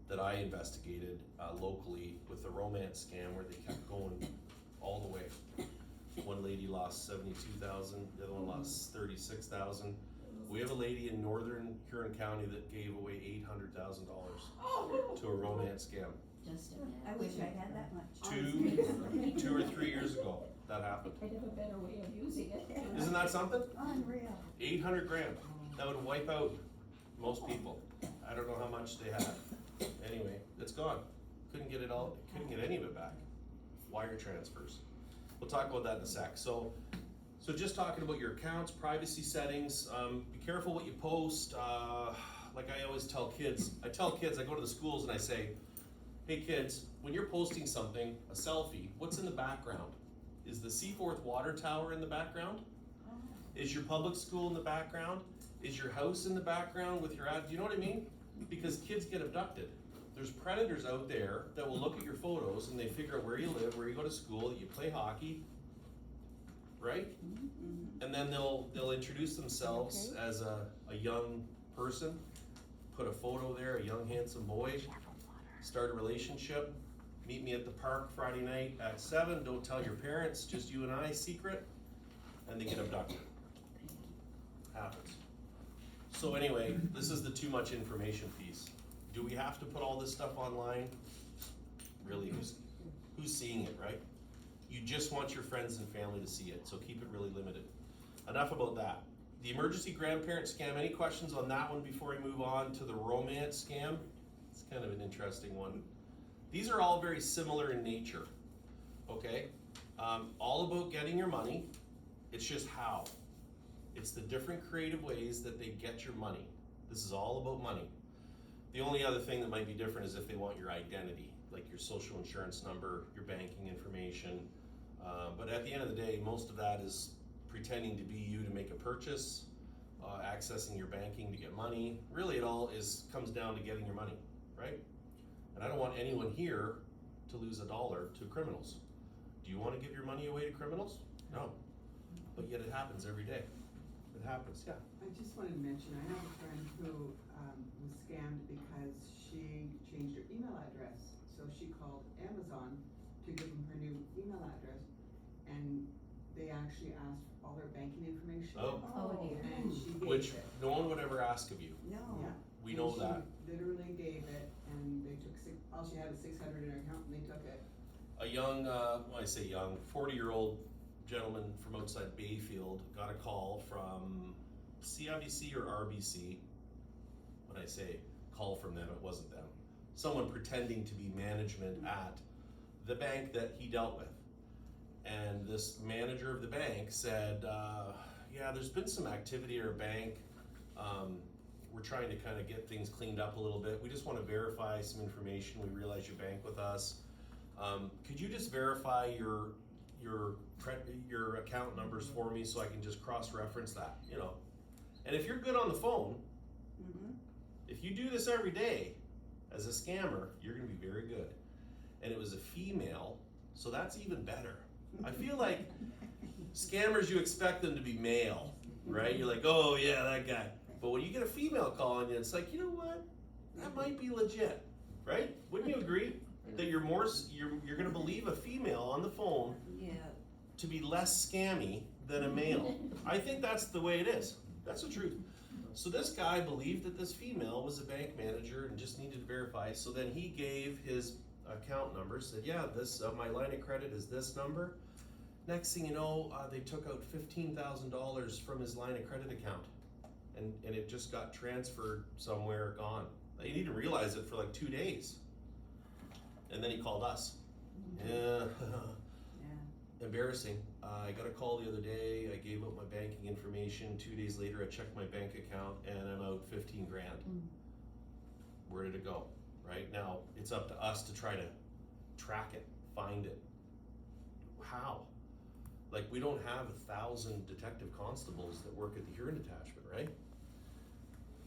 that I investigated locally with the romance scam where they kept going all the way. One lady lost 72,000, the other one lost 36,000. We have a lady in northern Huron County that gave away $800,000 to a romance scam. Just a minute. I wish I had that much. 2 or 3 years ago, that happened. I'd have a better way of using it. Isn't that something? Unreal. 800 grand. That would wipe out most people. I don't know how much they had. Anyway, it's gone. Couldn't get it all, couldn't get any of it back. Wire transfers. We'll talk about that in a sec. So just talking about your accounts, privacy settings, be careful what you post. Like I always tell kids, I go to the schools and I say, hey kids, when you're posting something, a selfie, what's in the background? Is the Seaforth Water Tower in the background? Is your public school in the background? Is your house in the background with your ad? Do you know what I mean? Because kids get abducted. There's predators out there that will look at your photos and they figure out where you live, where you go to school, that you play hockey, right? And then they'll introduce themselves as a young person, put a photo there, a young handsome boy, start a relationship, meet me at the park Friday night at 7, don't tell your parents, just you and I, secret, and they get abducted. Happens. So anyway, this is the too much information piece. Do we have to put all this stuff online? Really, who's seeing it, right? You just want your friends and family to see it, so keep it really limited. Enough about that. the emergency grandparent scam, any questions on that one before we move on to the romance scam? It's kind of an interesting one. These are all very similar in nature, okay? All about getting your money. It's just how. It's the different creative ways that they get your money. This is all about money. The only other thing that might be different is if they want your identity, like your social insurance number, your banking information. But at the end of the day, most of that is pretending to be you to make a purchase, accessing your banking to get money. Really, it all comes down to getting your money, right? And I don't want anyone here to lose $1 to criminals. Do you want to give your money away to criminals? No. But yet it happens every day. It happens, yeah. I just wanted to mention, I have a friend who was scammed because she changed her email address. So she called Amazon to give them her new email address, and they actually asked all her banking information. Oh. Oh dear. And she gave Which it. no one would ever ask of you. No. Yeah. We know And that. She literally gave it, and they took all she had was 600 in her account, and they took it. A young, when I say young, 40-year-old gentleman from outside Bayfield got a call from CIBC or RBC. When I say call from them, it wasn't them. Someone pretending to be management at the bank that he dealt with. And this manager of the bank said, yeah, there's been some activity at our bank. We're trying to kind of get things cleaned up a little bit. We just want to verify some information. We realize you bank with us. Could you just verify your account numbers for me so I can just cross-reference that, you know? And if you're good on the phone, if you do this every day as a scammer, you're gonna be very good. And it was a female, so that's even better. I feel like scammers, you expect them to be male, right? You're like, oh yeah, that guy. But when you get a female calling you, it's like, you know what? That might be legit, right? Wouldn't you agree? That you're gonna believe a female on the phone Yeah. to be less scammy than a male. I think that's the way it is. That's the truth. So this guy believed that this female was a bank manager and just needed to verify. So then he gave his account number, said, yeah, this my line of credit is this number. Next thing you know, they took out $15,000 from his line of credit account. And it just got transferred somewhere, gone. He didn't realize it for like 2 days. And then he called us. Yeah. Embarrassing. I got a call the other day. I gave out my banking information. 2 days later, I checked my bank account and I'm out 15 grand. Where did it go? Right now, it's up to us to try to track it, find it. How? Like, we don't have 1,000 detective constables that work at the Huron detachment, right?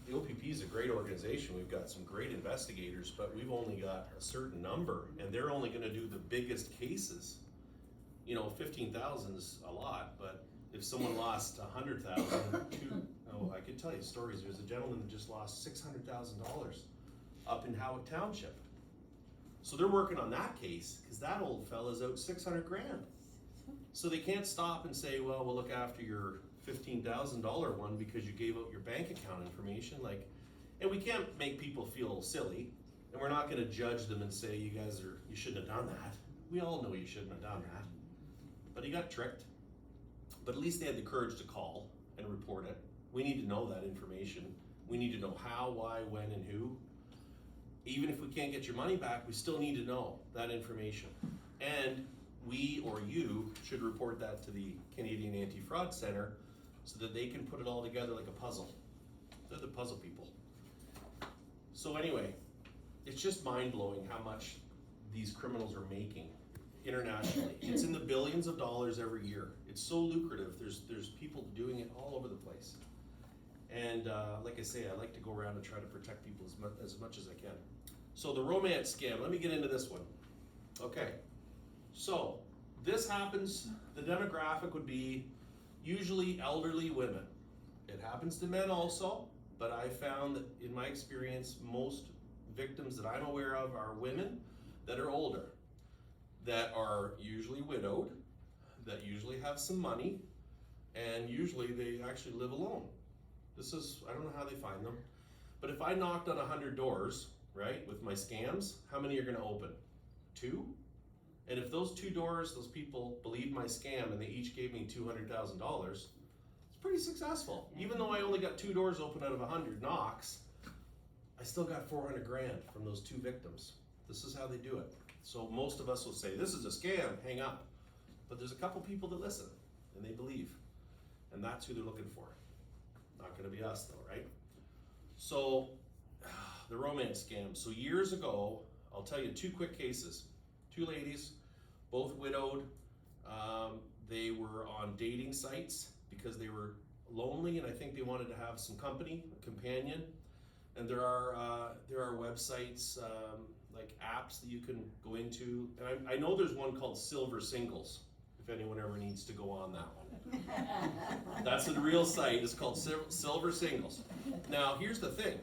The OPP is a great organization. We've got some great investigators, but we've only got a certain number, and they're only going to do the biggest cases. You know, 15,000 is a lot, but if someone lost 100,000, I could tell you stories. There's a gentleman that just lost $600,000 up in Howick Township. So they're working on that case because that old fella's out 600 grand. So they can't stop and say, well, we'll look after your $15,000 one because you gave out your bank account information. Like, and we can't make people feel silly, and we're not going to judge them and say you shouldn't have done that. We all know you shouldn't have done that. But he got tricked. But at least they had the courage to call and report it. We need to know that information. We need to know how, why, when, and who. Even if we can't get your money back, we still need to know that information. And we or you should report that to the Canadian Anti-Fraud Center so that they can put it all together like a puzzle. They're the puzzle people. So anyway, it's just mind-blowing how much these criminals are making internationally. It's in the billions of dollars every year. It's so lucrative. There's people doing it all over the place. And like I say, I like to go around and try to protect people as much as I can. So the romance scam, let me get into this one. Okay, so this happens, the demographic would be usually elderly women. It happens to men also, but I found that in my experience, most victims that I'm aware of are women that are older, that are usually widowed, that usually have some money, and usually they actually live alone. I don't know how they find them, but if I knocked on 100 doors, right, with my scams, how many are gonna open? 2? And if those 2 doors, those people believed my scam and they each gave me $200,000, it's pretty successful. Even though I only got 2 doors open out of 100 knocks, I still got 400 grand from those 2 victims. This is how they do it. So most of us will say, this is a scam, hang up. But there's a couple people that listen and they believe. And that's who they're looking for. Not gonna be us though, right? So, the romance scam. So years ago, I'll tell you 2 quick cases. 2 ladies, both widowed. They were on dating sites because they were lonely and I think they wanted to have some company, a companion. And there are websites, like apps that you can go into. And I know there's one called Silver Singles, if anyone ever needs to go on that one. That's a real site, it's called Silver Singles. Now, here's the thing.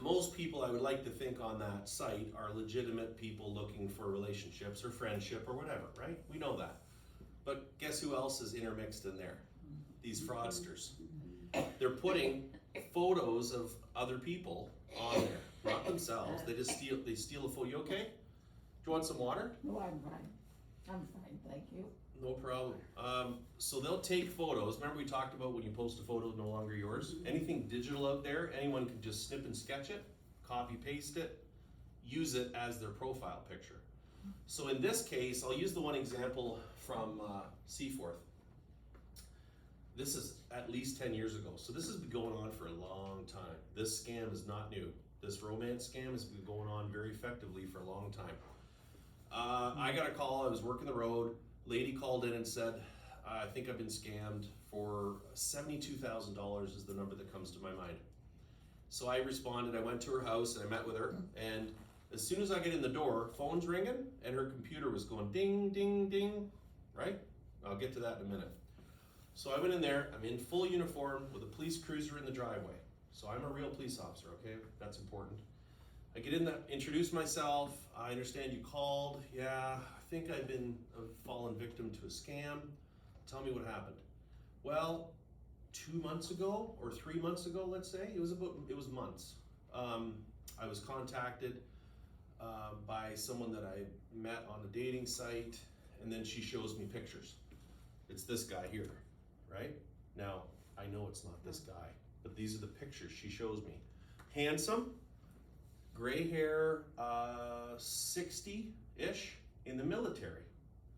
Most people I would like to think on that site are legitimate people looking for relationships or friendship or whatever, right? We know that. But guess who else is intermixed in there? These fraudsters. They're putting photos of other people on there, not themselves. They just steal a photo. You okay? Do you want some water? No, I'm fine. I'm fine, thank you. No problem. So they'll take photos. Remember we talked about when you post a photo, no longer yours? Anything digital out there, anyone can just snip and sketch it, copy paste it, use it as their profile picture. So in this case, I'll use the one example from Seaforth. This is at least 10 years ago. So this has been going on for a long time. This scam is not new. This romance scam has been going on very effectively for a long time. I got a call, I was working the road. Lady called in and said, I think I've been scammed for $72,000 is the number that comes to my mind. So I responded, I went to her house and I met with her, and as soon as I get in the door, phone's ringing and her computer was going ding, ding, ding, right? I'll get to that in a minute. So I went in there, I'm in full uniform with a police cruiser in the driveway. So I'm a real police officer, okay? That's important. I get in there, introduce myself, I understand you called, yeah, I think I've been fallen victim to a scam. Tell me what happened. Well, 2 months ago, or 3 months ago, let's say, it was months. I was contacted by someone that I met on a dating site, and then she shows me pictures. It's this guy here, right? Now, I know it's not this guy, but these are the pictures she shows me. Handsome, gray hair, 60-ish, in the military.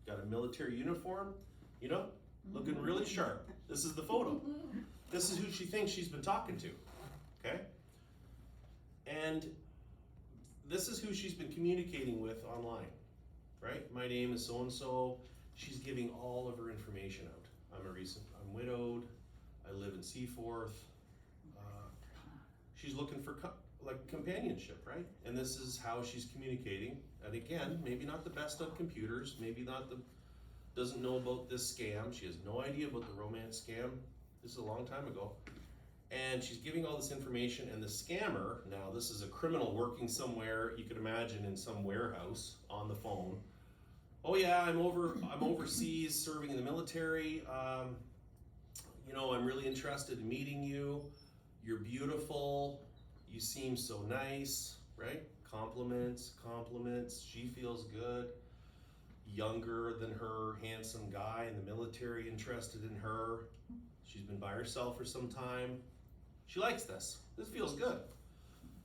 Got a military uniform, you know, looking really sharp. This is the photo. This is who she thinks she's been talking to, okay? And this is who she's been communicating with online, right? My name is so-and-so. She's giving all of her information out. I'm widowed, I live in Seaforth. She's looking for like companionship, right? And this is how she's communicating. And again, maybe not the best on computers, maybe doesn't know about this scam. She has no idea about the romance scam. This is a long time ago. And she's giving all this information, and the scammer, now this is a criminal working somewhere, you could imagine in some warehouse on the phone. Oh yeah, I'm overseas serving in the military. You know, I'm really interested in meeting you. You're beautiful. You seem so nice, right? Compliments, compliments. She feels good. Younger than her, handsome guy in the military, interested in her. She's been by herself for some time. She likes this. This feels good.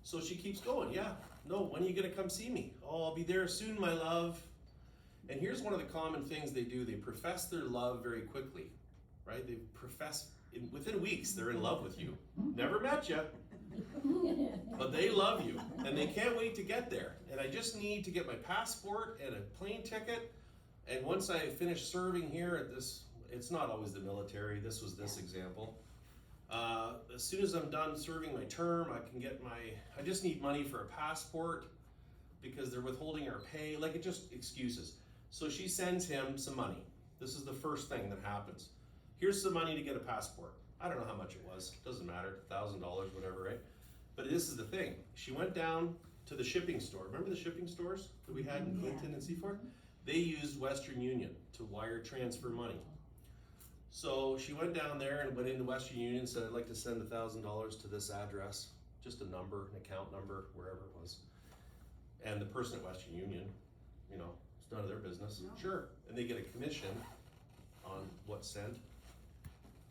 So she keeps going. Yeah, no, when are you gonna come see me? Oh, I'll be there soon, my love. And here's one of the common things they do. They profess their love very quickly, right? They profess, within weeks, they're in love with you. Never met you, but they love you, and they can't wait to get there. And I just need to get my passport and a plane ticket, and once I finish serving here at this, it's not always the military, this was this example. As soon as I'm done serving my term, I just need money for a passport because they're withholding our pay, like it just excuses. So she sends him some money. This is the first thing that happens. Here's some money to get a passport. I don't know how much it was, doesn't matter, $1,000, whatever, right? But this is the thing. She went down to the shipping store. Remember the shipping stores that we had in Clinton and Seaforth? They used Western Union to wire transfer money. So she went down there and went into Western Union and said, I'd like to send $1,000 to this address, just a number, an account number, wherever it was. And the person at Western Union, you know, it's none of their business. No. Sure. And they get a commission on what's sent.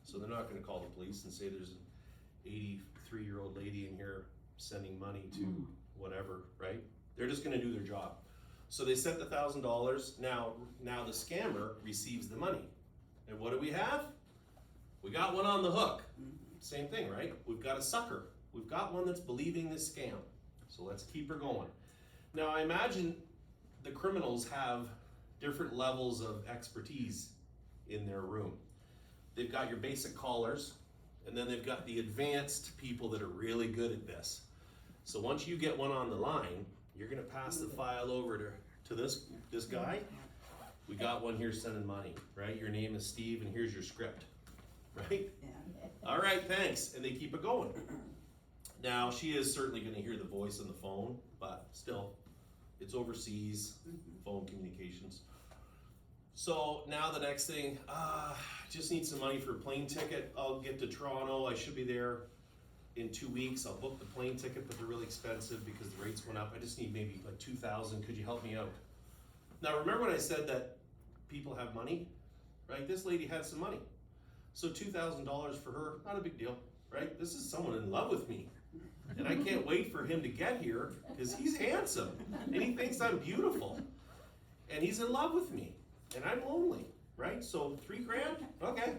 So they're not gonna call the police and say there's an 83-year-old lady in here sending money to whatever, right? They're just gonna do their job. So they sent the $1,000. Now the scammer receives the money. And what do we have? We got one on the hook. Same thing, right? We've got a sucker. We've got one that's believing this scam. So let's keep her going. Now I imagine the criminals have different levels of expertise in their room. They've got your basic callers, and then they've got the advanced people that are really good at this. So once you get one on the line, you're gonna pass the file over to this guy. We got one here sending money, right? Your name is Steve and here's your script, right? All right, thanks, and they keep it going. Now, she is certainly gonna hear the voice on the phone, but still, it's overseas, phone communications. So now the next thing, just need some money for a plane ticket. I'll get to Toronto, I should be there in 2 weeks. I'll book the plane ticket, but they're really expensive because the rates went up. I just need maybe like 2,000, could you help me out? Now remember when I said that people have money, right? This lady had some money. So $2,000 for her, not a big deal, right? This is someone in love with me. And I can't wait for him to get here because he's handsome and he thinks I'm beautiful. And he's in love with me and I'm lonely, right? So $3,000, okay.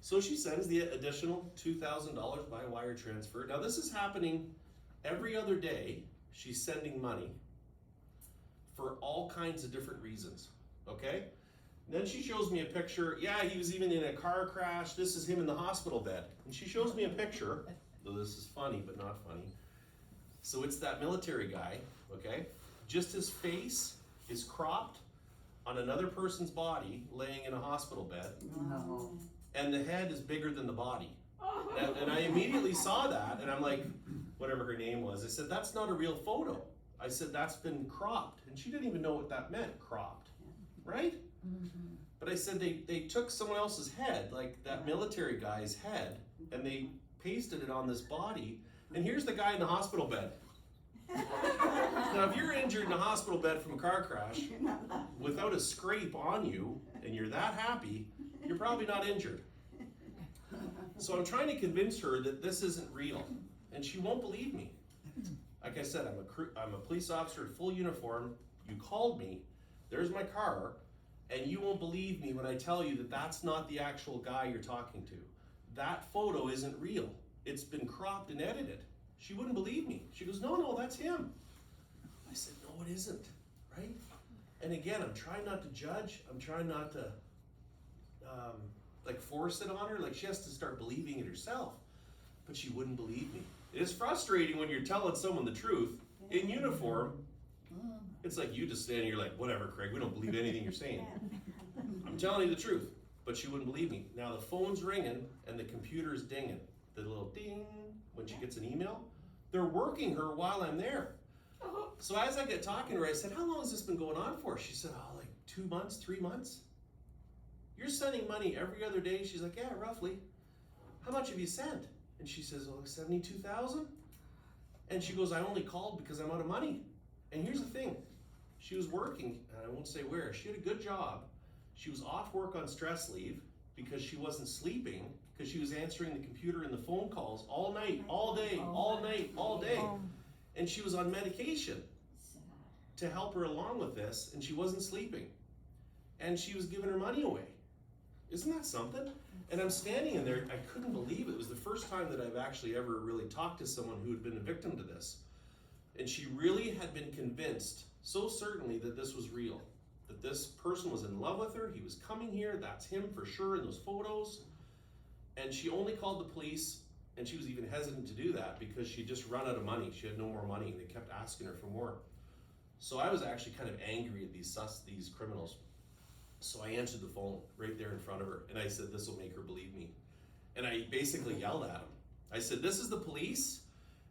So she sends the additional $2,000 by wire transfer. Now this is happening every other day. She's sending money for all kinds of different reasons, okay? And then she shows me a picture. Yeah, he was even in a car crash. This is him in the hospital bed. And she shows me a picture, though this is funny, but not funny. So it's that military guy, okay? Just his face is cropped on another person's body laying in a hospital bed. No. And the head is bigger than the body. And I immediately saw that, and I'm like, whatever her name was, I said, that's not a real photo. I said, that's been cropped. And she didn't even know what that meant, cropped, right? But I said, they took someone else's head, like that military guy's head, and they pasted it on this body, and here's the guy in the hospital bed. Now, if you're injured in a hospital bed from a car crash, without a scrape on you, and you're that happy, you're probably not injured. So I'm trying to convince her that this isn't real, and she won't believe me. Like I said, I'm a police officer in full uniform. You called me, there's my car, and you won't believe me when I tell you that that's not the actual guy you're talking to. That photo isn't real. It's been cropped and edited. She wouldn't believe me. She goes, no, that's him. I said, no, it isn't, right? And again, I'm trying not to judge. I'm trying not to like force it on her. Like she has to start believing it herself. But she wouldn't believe me. It is frustrating when you're telling someone the truth in uniform. It's like you just stand here like, whatever, Craig, we don't believe anything you're saying. I'm telling you the truth, but she wouldn't believe me. Now the phone's ringing and the computer's dinging. The little ding when she gets an email. They're working her while I'm there. So as I get talking to her, I said, how long has this been going on for? She said, like 2 months, 3 months. You're sending money every other day? She's like, yeah, roughly. How much have you sent? And she says, 72,000? And she goes, I only called because I'm out of money. And here's the thing, she was working, and I won't say where, she had a good job. She was off work on stress leave because she wasn't sleeping, because she was answering the computer and the phone calls all night, all day, all night, all day. And she was on medication to help her along with this, and she wasn't sleeping. And she was giving her money away. Isn't that something? And I'm standing in there, I couldn't believe it. It was the first time that I've actually ever really talked to someone who had been a victim to this. And she really had been convinced, so certainly, that this was real. That this person was in love with her, he was coming here, that's him for sure in those photos. And she only called the police, and she was even hesitant to do that because she'd just run out of money. She had no more money, and they kept asking her for more. So I was actually kind of angry at these criminals. So I answered the phone right there in front of her, and I said, this will make her believe me. And I basically yelled at him. I said, this is the police?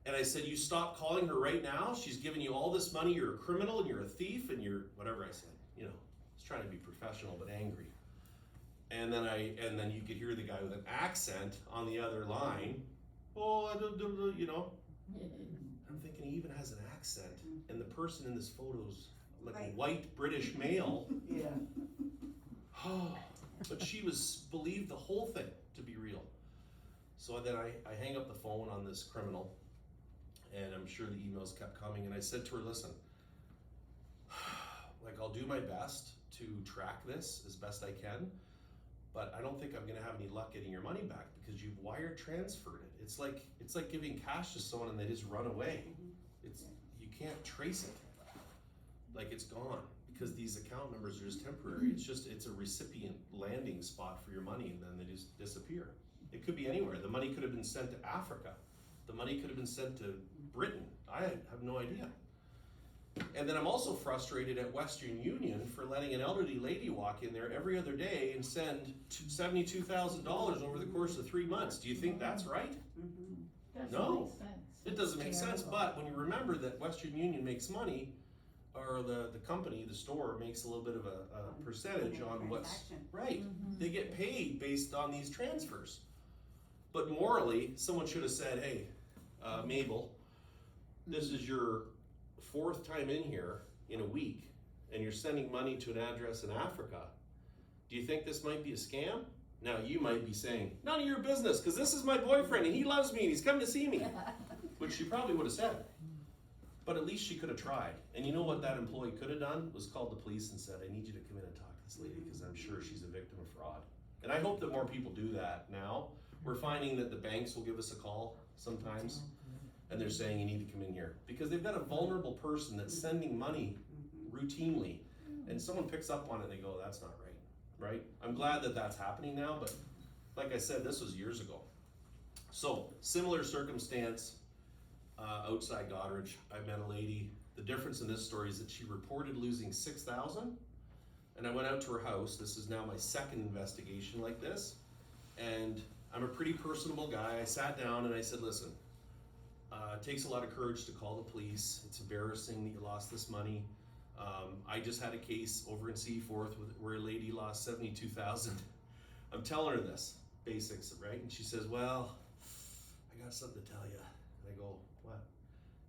And I said, you stop calling her right now. She's giving you all this money. You're a criminal and you're a thief and you're whatever I said. You know, I was trying to be professional but angry. And then you could hear the guy with an accent on the other line. Oh, you know. I'm thinking he even has an accent, and the person in this photo's like a white British male. Yeah. Oh, But she believed the whole thing to be real. So then I hang up the phone on this criminal, and I'm sure the emails kept coming, and I said to her, listen, like, I'll do my best to track this as best I can, but I don't think I'm gonna have any luck getting your money back because you've wire transferred it. It's like giving cash to someone and they just run away. You can't trace it. Like, it's gone because these account numbers are just temporary. It's a recipient landing spot for your money, and then they just disappear. It could be anywhere. The money could have been sent to Africa. The money could have been sent to Britain. I have no idea. And then I'm also frustrated at Western Union for letting an elderly lady walk in there every other day and send $72,000 over the course of 3 months. Do you think that's right? Doesn't No. make sense. It doesn't make sense, Terrible. but when you remember that Western Union makes money, or the company, the store, makes a little bit of a percentage on what's, Transaction. right. They get paid based on these transfers. But morally, someone should have said, hey, Mabel, this is your 4th time in here in a week, and you're sending money to an address in Africa. Do you think this might be a scam? Now you might be saying, none of your business, because this is my boyfriend and he loves me and he's coming to see me. Which she probably would have said. But at least she could have tried. And you know what that employee could have done? Was called the police and said, I need you to come in and talk to this lady because I'm sure she's a victim of fraud. And I hope that more people do that now. We're finding that the banks will give us a call sometimes and they're saying you need to come in here because they've got a vulnerable person that's sending money routinely and someone picks up on it and they go, that's not right, right? I'm glad that that's happening now, but like I said, this was years ago. So, similar circumstance outside Goderich. I met a lady. The difference in this story is that she reported losing $6,000, and I went out to her house. This is now my 2nd investigation like this, and I'm a pretty personable guy. I sat down and I said, listen, it takes a lot of courage to call the police. It's embarrassing that you lost this money. I just had a case over in Seaforth where a lady lost $72,000. I'm telling her this, basics, right? And she says, well, I got something to tell you. And I go, what?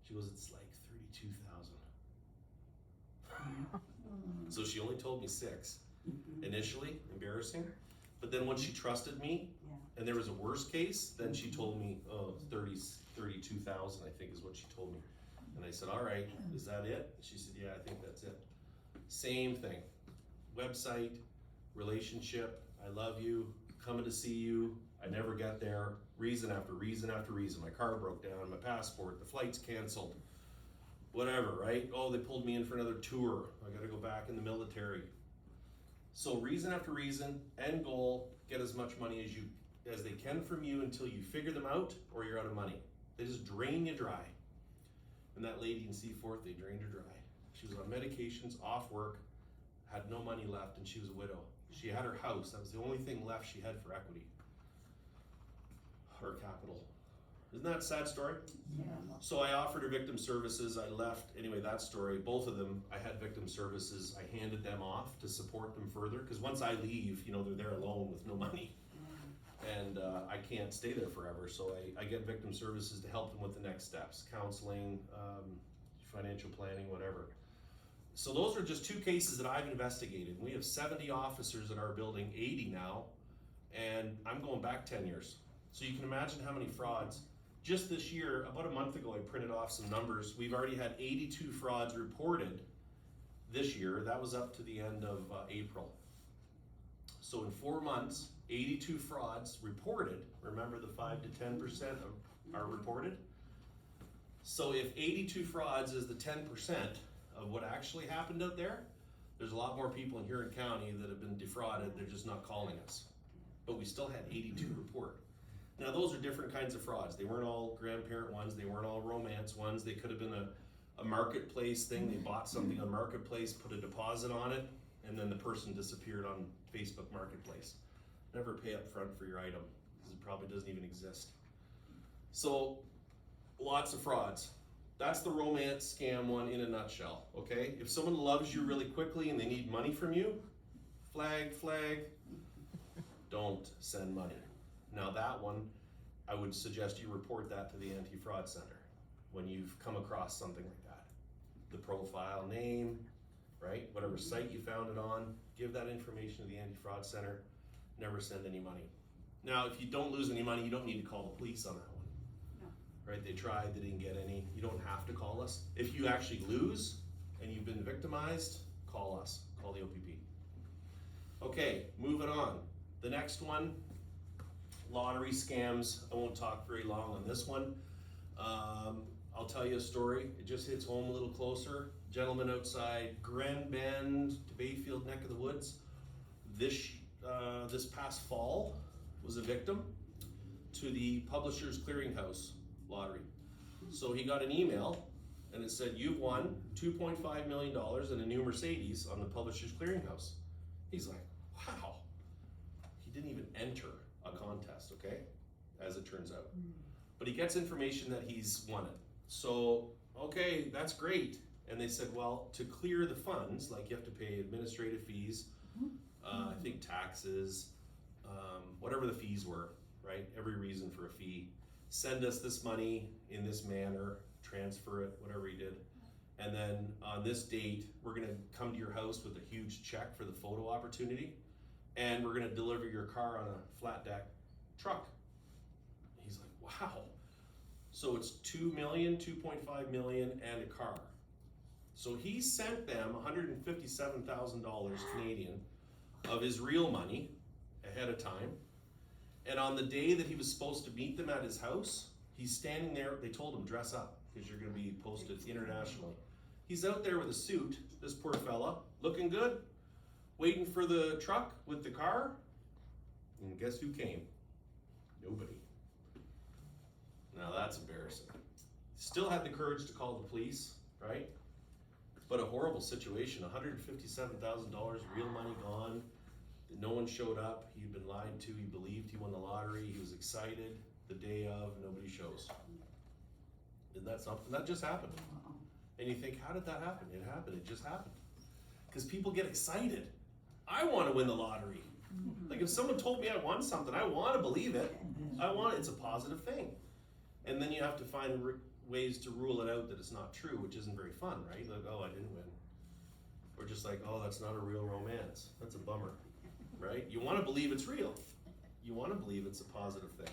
She goes, it's like 32,000. So she only told me 6 initially, embarrassing. But then once she trusted me, and there was a worse case, then she told me, oh, 32,000, I think is what she told me. And I said, all right, is that it? She said, yeah, I think that's it. Same thing, website, relationship, I love you, coming to see you, I never get there, reason after reason after reason. My car broke down, my passport, the flight's canceled, whatever, right? Oh, they pulled me in for another tour, I gotta go back in the military. So reason after reason, end goal, get as much money as they can from you until you figure them out or you're out of money. They just drain you dry. And that lady in Seaforth, they drained her dry. She was on medications, off work, had no money left, and she was a widow. She had her house, that was the only thing left she had for equity. Her capital. Isn't that a sad story? Yeah. So I offered her victim services, I left, anyway, that story, both of them, I had victim services, I handed them off to support them further, because once I leave, you know, they're there alone with no money. And I can't stay there forever, so I get victim services to help them with the next steps, counseling, financial planning, whatever. So those are just 2 cases that I've investigated. We have 70 officers in our building, 80 now, and I'm going back 10 years. So you can imagine how many frauds. Just this year, about a month ago, I printed off some numbers. We've already had 82 frauds reported this year. That was up to the end of April. So in 4 months, 82 frauds reported. Remember, the 5 to 10% are reported. So if 82 frauds is the 10% of what actually happened out there, there's a lot more people in Huron County that have been defrauded. They're just not calling us. But we still had 82 report. Now those are different kinds of frauds. They weren't all grandparent ones. They weren't all romance ones. They could have been a marketplace thing. They bought something on Marketplace, put a deposit on it, and then the person disappeared on Facebook Marketplace. Never pay up front for your item, because it probably doesn't even exist. So, lots of frauds. That's the romance scam one in a nutshell, okay? If someone loves you really quickly and they need money from you, flag, don't send money. Now that one, I would suggest you report that to the Anti-Fraud Center when you've come across something like that. The profile name, right? Whatever site you found it on, give that information to the Anti-Fraud Center. never send any money. Now, if you don't lose any money, you don't need to call the police on that one. No. Right, they tried, they didn't get any, you don't have to call us. If you actually lose and you've been victimized, call us, call the OPP. Okay, moving on. The next one, lottery scams. I won't talk very long on this one. I'll tell you a story. It just hits home a little closer. Gentleman outside Grand Bend to Bayfield neck of the woods. This past fall was a victim to the Publishers Clearinghouse lottery. So he got an email and it said, you've won $2.5 million and a new Mercedes on the Publishers Clearinghouse. He's like, wow. He didn't even enter a contest, okay? As it turns out. But he gets information that he's won it. So, okay, that's great. And they said, well, to clear the funds, like you have to pay administrative fees, I think taxes, whatever the fees were, right? Every reason for a fee. Send us this money in this manner, transfer it, whatever he did. And then on this date, we're gonna come to your house with a huge check for the photo opportunity. And we're gonna deliver your car on a flat deck truck. He's like, wow. So it's 2 million, 2.5 million, and a car. So he sent them $157,000 Canadian of his real money ahead of time. And on the day that he was supposed to meet them at his house, he's standing there. They told him, dress up because you're going to be posted internationally. He's out there with a suit, this poor fella, looking good, waiting for the truck with the car. And guess who came? Nobody. Now that's embarrassing. Still had the courage to call the police, right? But a horrible situation. $157,000 real money gone. No one showed up. He'd been lied to. He believed he won the lottery. He was excited. The day of, nobody shows. Isn't that something? That just happened. And you think, how did that happen? It happened. It just happened. Because people get excited. I want to win the lottery. Like if someone told me I won something, I want to believe it. It's a positive thing. And then you have to find ways to rule it out that it's not true, which isn't very fun, right? Like, oh, I didn't win. Or just like, oh, that's not a real romance. That's a bummer, right? You want to believe it's real. You want to believe it's a positive thing.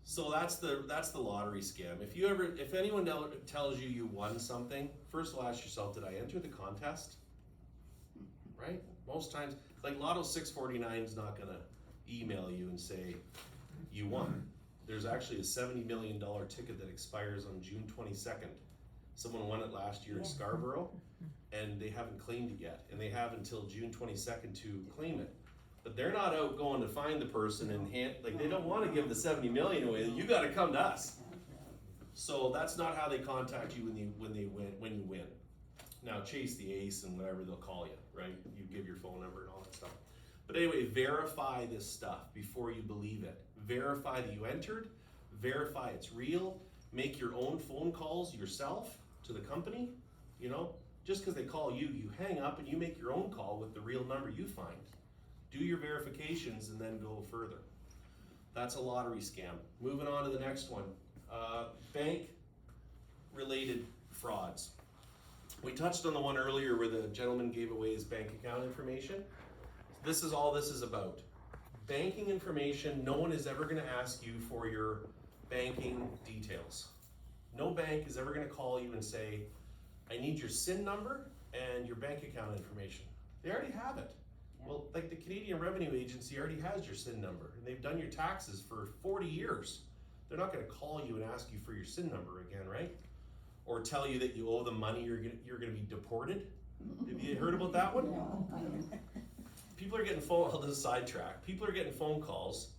So that's the lottery scam. If anyone tells you won something, first of all, ask yourself, did I enter the contest? Right? Most times, like Lotto 649 is not gonna email you and say you won. There's actually a $70 million ticket that expires on June 22nd. Someone won it last year in Scarborough, and they haven't claimed it yet. And they have until June 22nd to claim it. But they're not out going to find the person and they don't want to give the 70 million away. You got to come to us. So that's not how they contact you when you win. Now chase the ace and whatever they'll call you, right? You give your phone number and all that stuff. But anyway, verify this stuff before you believe it. Verify that you entered. Verify it's real. Make your own phone calls yourself to the company. You know, just because they call you, you hang up and you make your own call with the real number you find. Do your verifications and then go further. That's a lottery scam. Moving on to the next one. Bank-related frauds. We touched on the one earlier where the gentleman gave away his bank account information. This is all this is about. Banking information, no one is ever going to ask you for your banking details. No bank is ever going to call you and say, I need your SIN number and your bank account information. They already have it. Well, like the Canadian Revenue Agency already has your SIN number, and they've done your taxes for 40 years. They're not going to call you and ask you for your SIN number again, right? Or tell you that you owe them money, you're going to be deported. Have you heard about that one? People are getting I'll just sidetrack. People are getting phone calls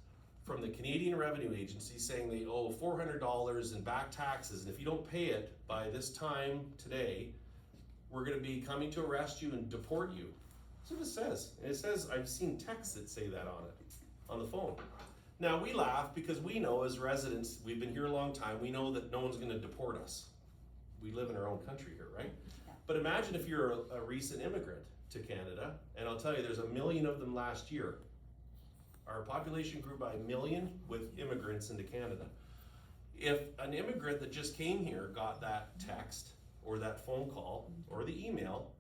from the Canadian Revenue Agency saying they owe $400 in back taxes, and if you don't pay it by this time today, we're going to be coming to arrest you and deport you. That's what it says. And it says, I've seen texts that say that on it, on the phone. Now we laugh because we know as residents, we've been here a long time, we know that no one's going to deport us. We live in our own country here, right? But imagine if you're a recent immigrant to Canada, and I'll tell you, there's 1 million of them last year. Our population grew by 1 million with immigrants into Canada. If an immigrant that just came here got that text or that phone call or the email,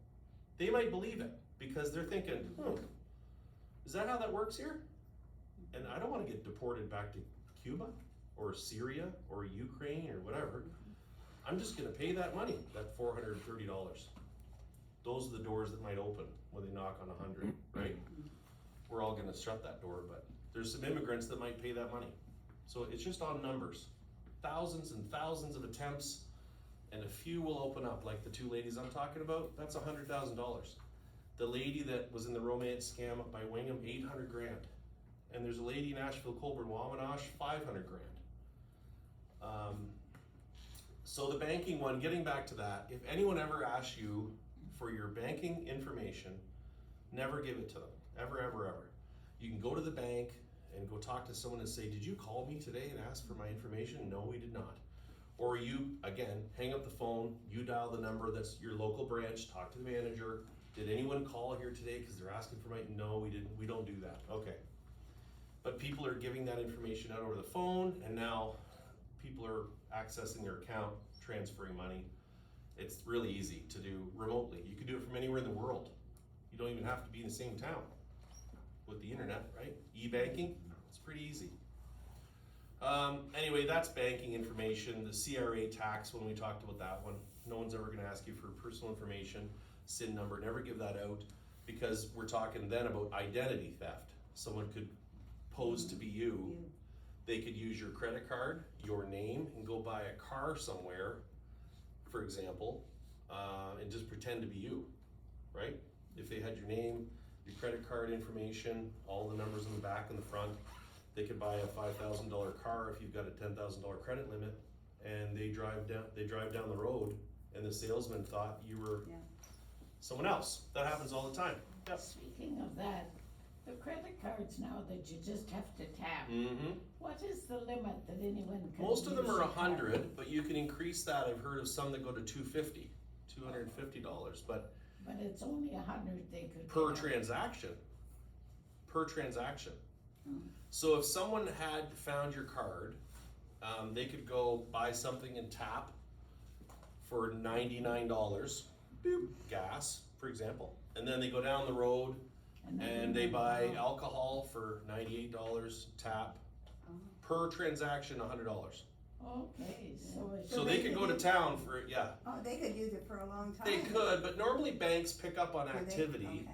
they might believe it because they're thinking, Is that how that works here? And I don't wanna get deported back to Cuba or Syria or Ukraine or whatever. I'm just gonna pay that money, that $430. Those are the doors that might open when they knock on 100, right? We're all gonna shut that door, but there's some immigrants that might pay that money. So it's just on numbers. Thousands and thousands of attempts, and a few will open up, like the 2 ladies I'm talking about, that's $100,000. The lady that was in the romance scam up by Wingham, 800 grand. And there's a lady in Asheville, Colburn, Wamanosh, 500 grand. So the banking one, getting back to that, if anyone ever asks you for your banking information, never give it to them, ever, ever, ever. You can go to the bank and go talk to someone and say, did you call me today and ask for my information? No, we did not. Or you, again, hang up the phone, you dial the number that's your local branch, talk to the manager. Did anyone call here today because they're asking for my, no, we didn't, we don't do that, okay. But people are giving that information out over the phone, and now people are accessing their account, transferring money. It's really easy to do remotely. You can do it from anywhere in the world. You don't even have to be in the same town with the internet, right? E-banking, it's pretty easy. Anyway, that's banking information. The CRA tax, when we talked about that one, no one's ever gonna ask you for personal information, SIN number, never give that out, because we're talking then about identity theft. Someone could pose to be you. They could use your credit card, your name, and go buy a car somewhere, for example, and just pretend to be you, right? If they had your name, your credit card information, all the numbers in the back and the front, they could buy a $5,000 car if you've got a $10,000 credit limit, and they drive down the road, and the salesman thought you were someone else. That happens all the time. Yep. Speaking of that, the credit cards now that you just have to tap, Mm-hmm. what is the limit that anyone can Most of them use are your card? 100, but you can increase that. I've heard of some that go to $250, but But it's only 100 they could. per get. transaction. Per transaction. Hmm. So if someone had found your card, they could go buy something and tap for $99, gas, for example, and then they go down the road and they buy alcohol for $98, tap, per transaction $100. Okay, so it's. So they could go to town for, yeah, Oh, they could use it for a long time. they could, but normally banks pick up on Do they? activity.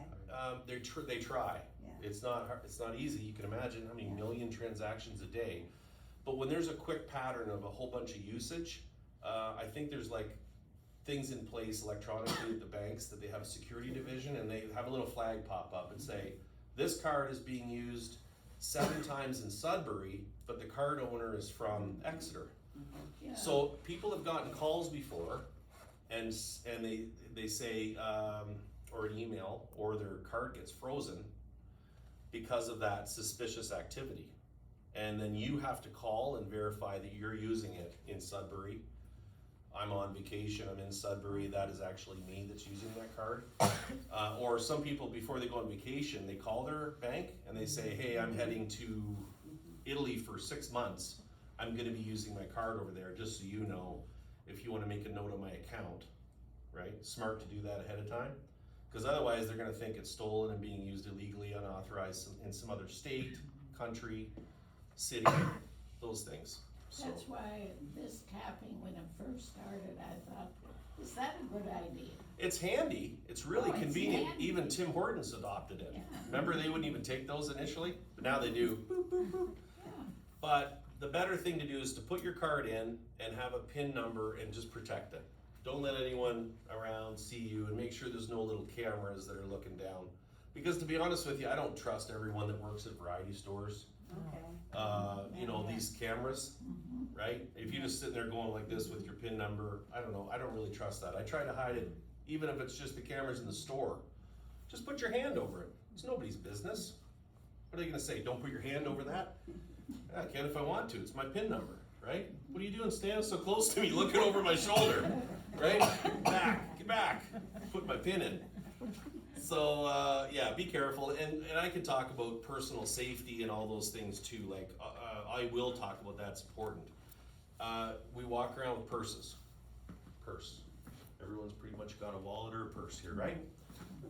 They try. Yeah. It's not easy. You can imagine how many million transactions a day. But when there's a quick pattern of a whole bunch of usage, I think there's like things in place electronically at the banks that they have a security division, and they have a little flag pop up and say, this card is being used 7 times in Sudbury, but the card owner is from Exeter. Yeah. So people have gotten calls before, and they say, or an email, or their card gets frozen because of that suspicious activity. And then you have to call and verify that you're using it in Sudbury. I'm on vacation, I'm in Sudbury, that is actually me that's using that card. Or some people, before they go on vacation, they call their bank and they say, hey, I'm heading to Italy for 6 months. I'm gonna be using my card over there, just so you know, if you wanna make a note on my account, right? Smart to do that ahead of time, because otherwise they're gonna think it's stolen and being used illegally, unauthorized in some other state, country, city, those things. So, That's why this tapping, when it first started, I thought, is that a good idea? it's handy, it's really Oh, it's convenient, handy. even Tim Hortons adopted it. Yeah. Remember, they wouldn't even take those initially, but now they do. Boop, boop, boop. Yeah. But the better thing to do is to put your card in and have a PIN number and just protect it. Don't let anyone around see you, and make sure there's no little cameras that are looking down. Because to be honest with you, I don't trust everyone that works at variety stores. Okay. You know, these cameras, right? If you're just sitting there going like this with your PIN number, I don't know, I don't really trust that. I try to hide it, even if it's just the cameras in the store. Just put your hand over it. It's nobody's business. What are you gonna say? Don't put your hand over that? Yeah, I can if I want to. It's my PIN number, right? What are you doing standing so close to me, looking over my shoulder, right? Get back. Put my PIN in. So, yeah, be careful. And I can talk about personal safety and all those things too. Like, I will talk about that's important. We walk around with purses. Purse. Everyone's pretty much got a wallet or a purse here, right?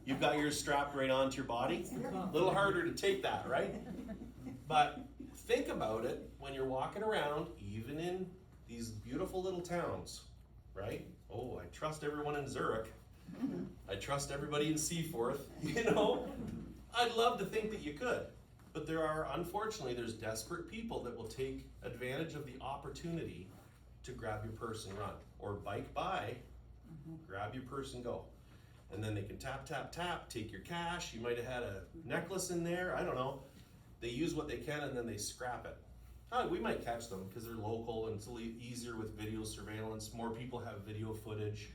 You've got yours strapped right onto your body. A little harder to take that, right? But think about it when you're walking around, even in these beautiful little towns, right? Oh, I trust everyone in Zurich. I trust everybody in Seaforth, you know? I'd love to think that you could. But unfortunately, there's desperate people that will take advantage of the opportunity to grab your purse and run. Or bike by, grab your purse and go. And then they can tap, tap, tap, take your cash. You might have had a necklace in there, I don't know. They use what they can and then they scrap it. We might catch them because they're local and it's a little easier with video surveillance. More people have video footage.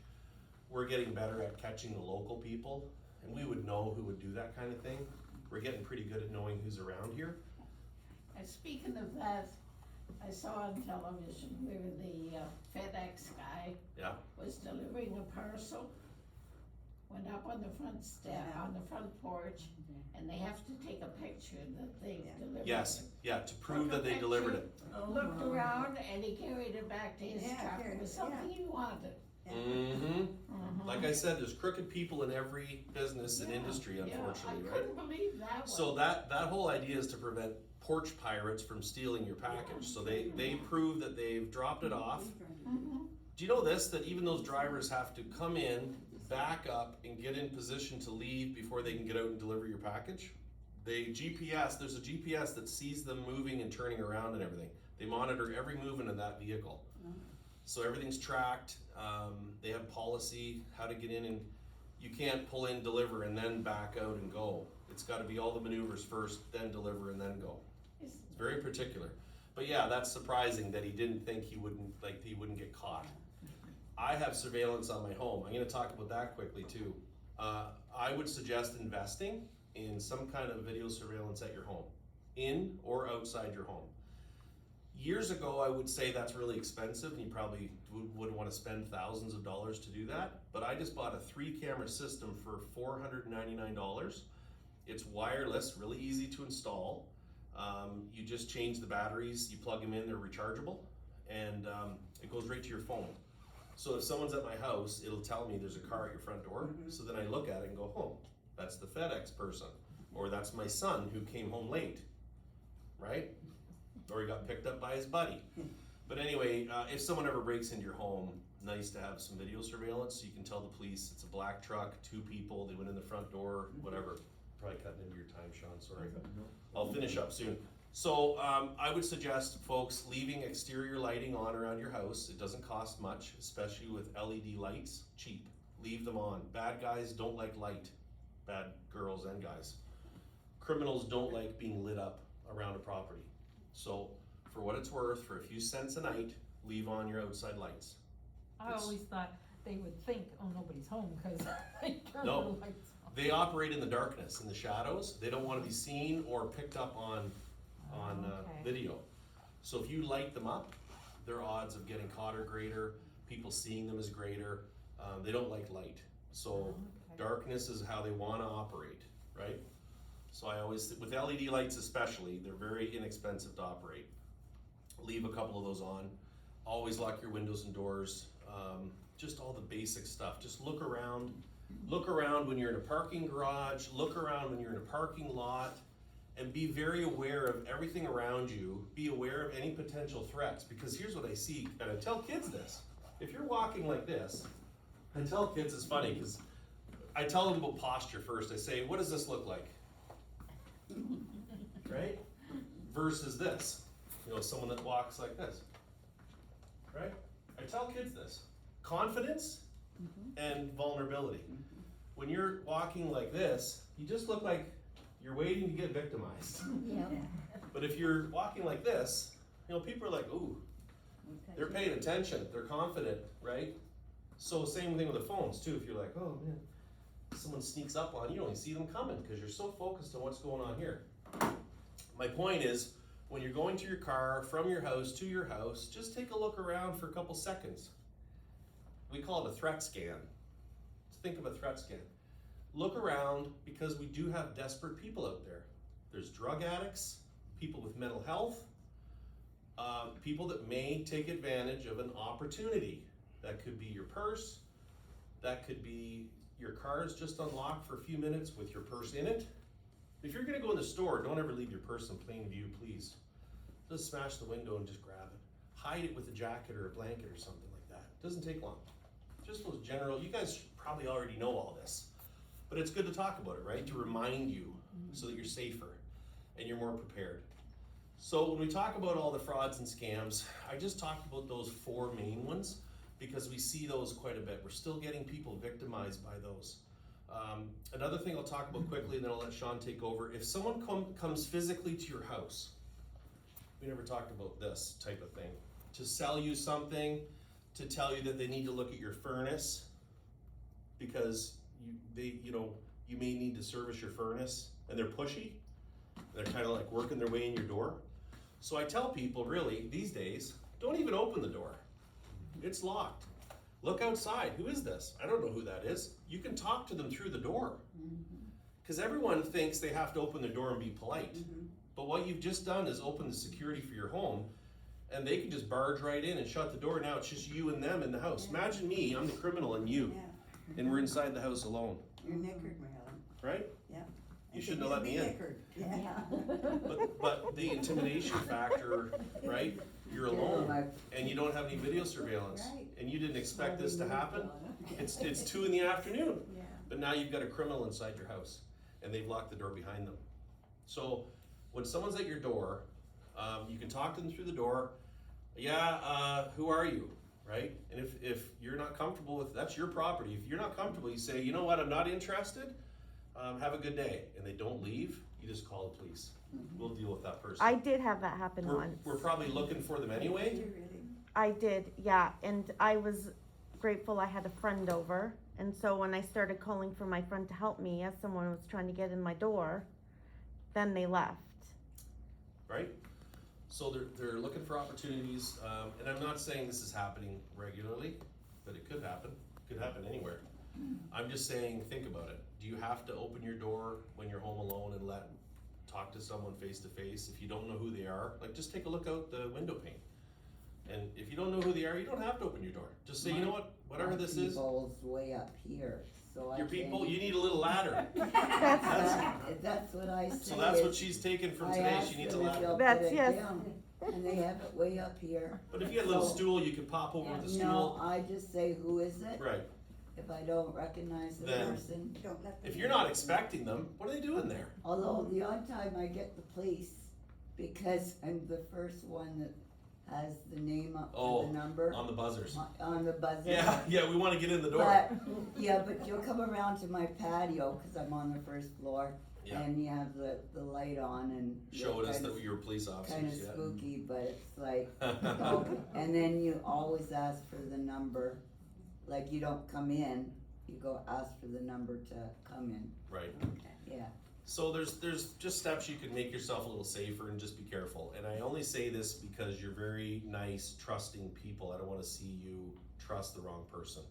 We're getting better at catching the local people, and we would know who would do that kind of thing. We're getting pretty good at knowing who's around here. And speaking of that, I saw on television where the FedEx guy Yeah. was delivering a parcel, went up on the front step, on the front porch, and they have to take a picture that they've delivered. Yes, yeah, to prove Took a that they delivered it. Oh, Looked my. around and he carried it back to his Yeah, truck. carried It was it, something he wanted. Mm-hmm. Like I said, there's crooked people in every business and industry, unfortunately, I right? couldn't believe that one. So that whole idea is to prevent porch pirates from stealing your package. So they prove that they've dropped it off. Do you know this, that even those drivers have to come in, back up, and get in position to leave before they can get out and deliver your package? There's a GPS that sees them moving and turning around and everything. They monitor every movement of that vehicle. So everything's tracked. They have policy, how to get in, and you can't pull in, deliver, and then back out and go. It's gotta be all the maneuvers first, then deliver, and then go. It's very particular. But yeah, that's surprising that he didn't think he wouldn't get caught. I have surveillance on my home. I'm gonna talk about that quickly too. I would suggest investing in some kind of video surveillance at your home, in or outside your home. Years ago, I would say that's really expensive and you probably wouldn't want to spend thousands of dollars to do that. But I just bought a 3-camera system for $499. It's wireless, really easy to install. You just change the batteries, you plug them in, they're rechargeable, and it goes right to your phone. So if someone's at my house, it'll tell me there's a car at your front door. So then I look at it and go, oh, that's the FedEx person. Or that's my son who came home late, right? Or he got picked up by his buddy. But anyway, if someone ever breaks into your home, nice to have some video surveillance so you can tell the police it's a black truck, 2 people, they went in the front door, whatever. Probably cutting into your time, Sean, sorry. I'll finish up soon. So I would suggest folks leaving exterior lighting on around your house. It doesn't cost much, especially with LED lights, cheap. Leave them on. Bad guys don't like light. Bad girls and guys. Criminals don't like being lit up around a property. So for what it's worth, for a few cents a night, leave on your outside lights. I always thought they would think, oh, nobody's home, cause they turn No. the lights on. They operate in the darkness, in the shadows. They don't want to be seen or picked up on Okay. video. So if you light them up, their odds of getting caught are greater. People seeing them is greater. They don't like light. So Okay. darkness is how they want to operate, right? So I always, with LED lights especially, they're very inexpensive to operate. Leave a couple of those on. Always lock your windows and doors. Just all the basic stuff. Just look around. Look around when you're in a parking garage. Look around when you're in a parking lot. And be very aware of everything around you. Be aware of any potential threats. Because here's what I see, and I tell kids this. If you're walking like this, I tell kids, it's funny, because I tell them about posture first. I say, what does this look like? Right? Versus this. You know, someone that walks like this. Right? I tell kids this. Confidence and vulnerability. When you're walking like this, you just look like you're waiting to get victimized. Yeah, But if you're walking like this, you know, people are like, ooh, they're paying attention, they're confident, right? So same thing with the phones too. If you're like, oh man, someone sneaks up on you, you don't even see them coming because you're so focused on what's going on here. My point is, when you're going to your car, from your house to your house, just take a look around for a couple seconds. We call it a threat scan. Just think of a threat scan. Look around, because we do have desperate people out there. There's drug addicts, people with mental health, people that may take advantage of an opportunity. That could be your purse, that could be your car is just unlocked for a few minutes with your purse in it. If you're gonna go in the store, don't ever leave your purse in plain view, please. Just smash the window and just grab it. Hide it with a jacket or a blanket or something like that. Doesn't take long. Just those general, you guys probably already know all this, but it's good to talk about it, right? To remind you so that you're safer and you're more prepared. So when we talk about all the frauds and scams, I just talked about those 4 main ones because we see those quite a bit. We're still getting people victimized by those. Another thing I'll talk about quickly, and then I'll let Sean take over. If someone comes physically to your house, we never talked about this type of thing, to sell you something, to tell you that they need to look at your furnace because you may need to service your furnace, and they're pushy. They're kind of like working their way in your door. So I tell people, really, these days, don't even open the door. It's locked. Look outside. Who is this? I don't know who that is. You can talk to them through the door. Because everyone thinks they have to open the door and be polite. But what you've just done is open the security for your home, and they can just barge right in and shut the door. Now it's just you and them in the house. Imagine me, I'm the criminal, and you. Yeah. And we're inside the house alone. You're knickered, Marilyn. Right? Yeah. You shouldn't have let me in. Knickered. Yeah. But the intimidation factor, right? You're alone, and you don't have any video surveillance, Right. and you didn't expect this to happen. It's 2 in the afternoon, but now you've got a criminal inside your house, and they've locked the door behind them. So when someone's at your door, you can talk to them through the door. Yeah, who are you, right? And if you're not comfortable with, that's your property. If you're not comfortable, you say, you know what, I'm not interested. Have a good day, and they don't leave. You just call the police. We'll deal with that person. I did have that happen once. We're probably looking for them anyway. You're really- I did, yeah, and I was grateful I had a friend over, and so when I started calling for my friend to help me as someone was trying to get in my door, then they left. Right? So they're looking for opportunities, and I'm not saying this is happening regularly, but it could happen. It could happen anywhere. I'm just saying, think about it. Do you have to open your door when you're home alone and talk to someone face to face? If you don't know who they are, like just take a look out the window pane. And if you don't know who they are, you don't have to open your door. Just say, you know what, whatever this is. My people's way up here, so I Your can't- people, you need a little ladder. That's what I say. So that's what is she's taken from I today. ask She needs a them if ladder. they'll That's- put it yes. down, and they have it way up here. But if you had a little So- stool, you could pop over the No, stool. I just say, who is it? Right. If I don't recognize the Then- person. Don't let them If you're not expecting them, what are they doing there? Although the odd time I get the police, because I'm the first one that has the name up Oh, to the number On the buzzers. on the buzzer. Yeah, we wanna get in the door. But, yeah, but you'll come around to my patio, cause I'm on the first floor, Yeah. and you have the light on and. Showing us kind that you were police Kinda officers, yeah. spooky, but it's like, okay, and then you always ask for the number, like you don't come in, you go ask for the number to come in, Right. yeah. So there's just steps you can make yourself a little safer and just be careful. And I only say this because you're very nice, trusting people. I don't wanna see you trust the wrong person.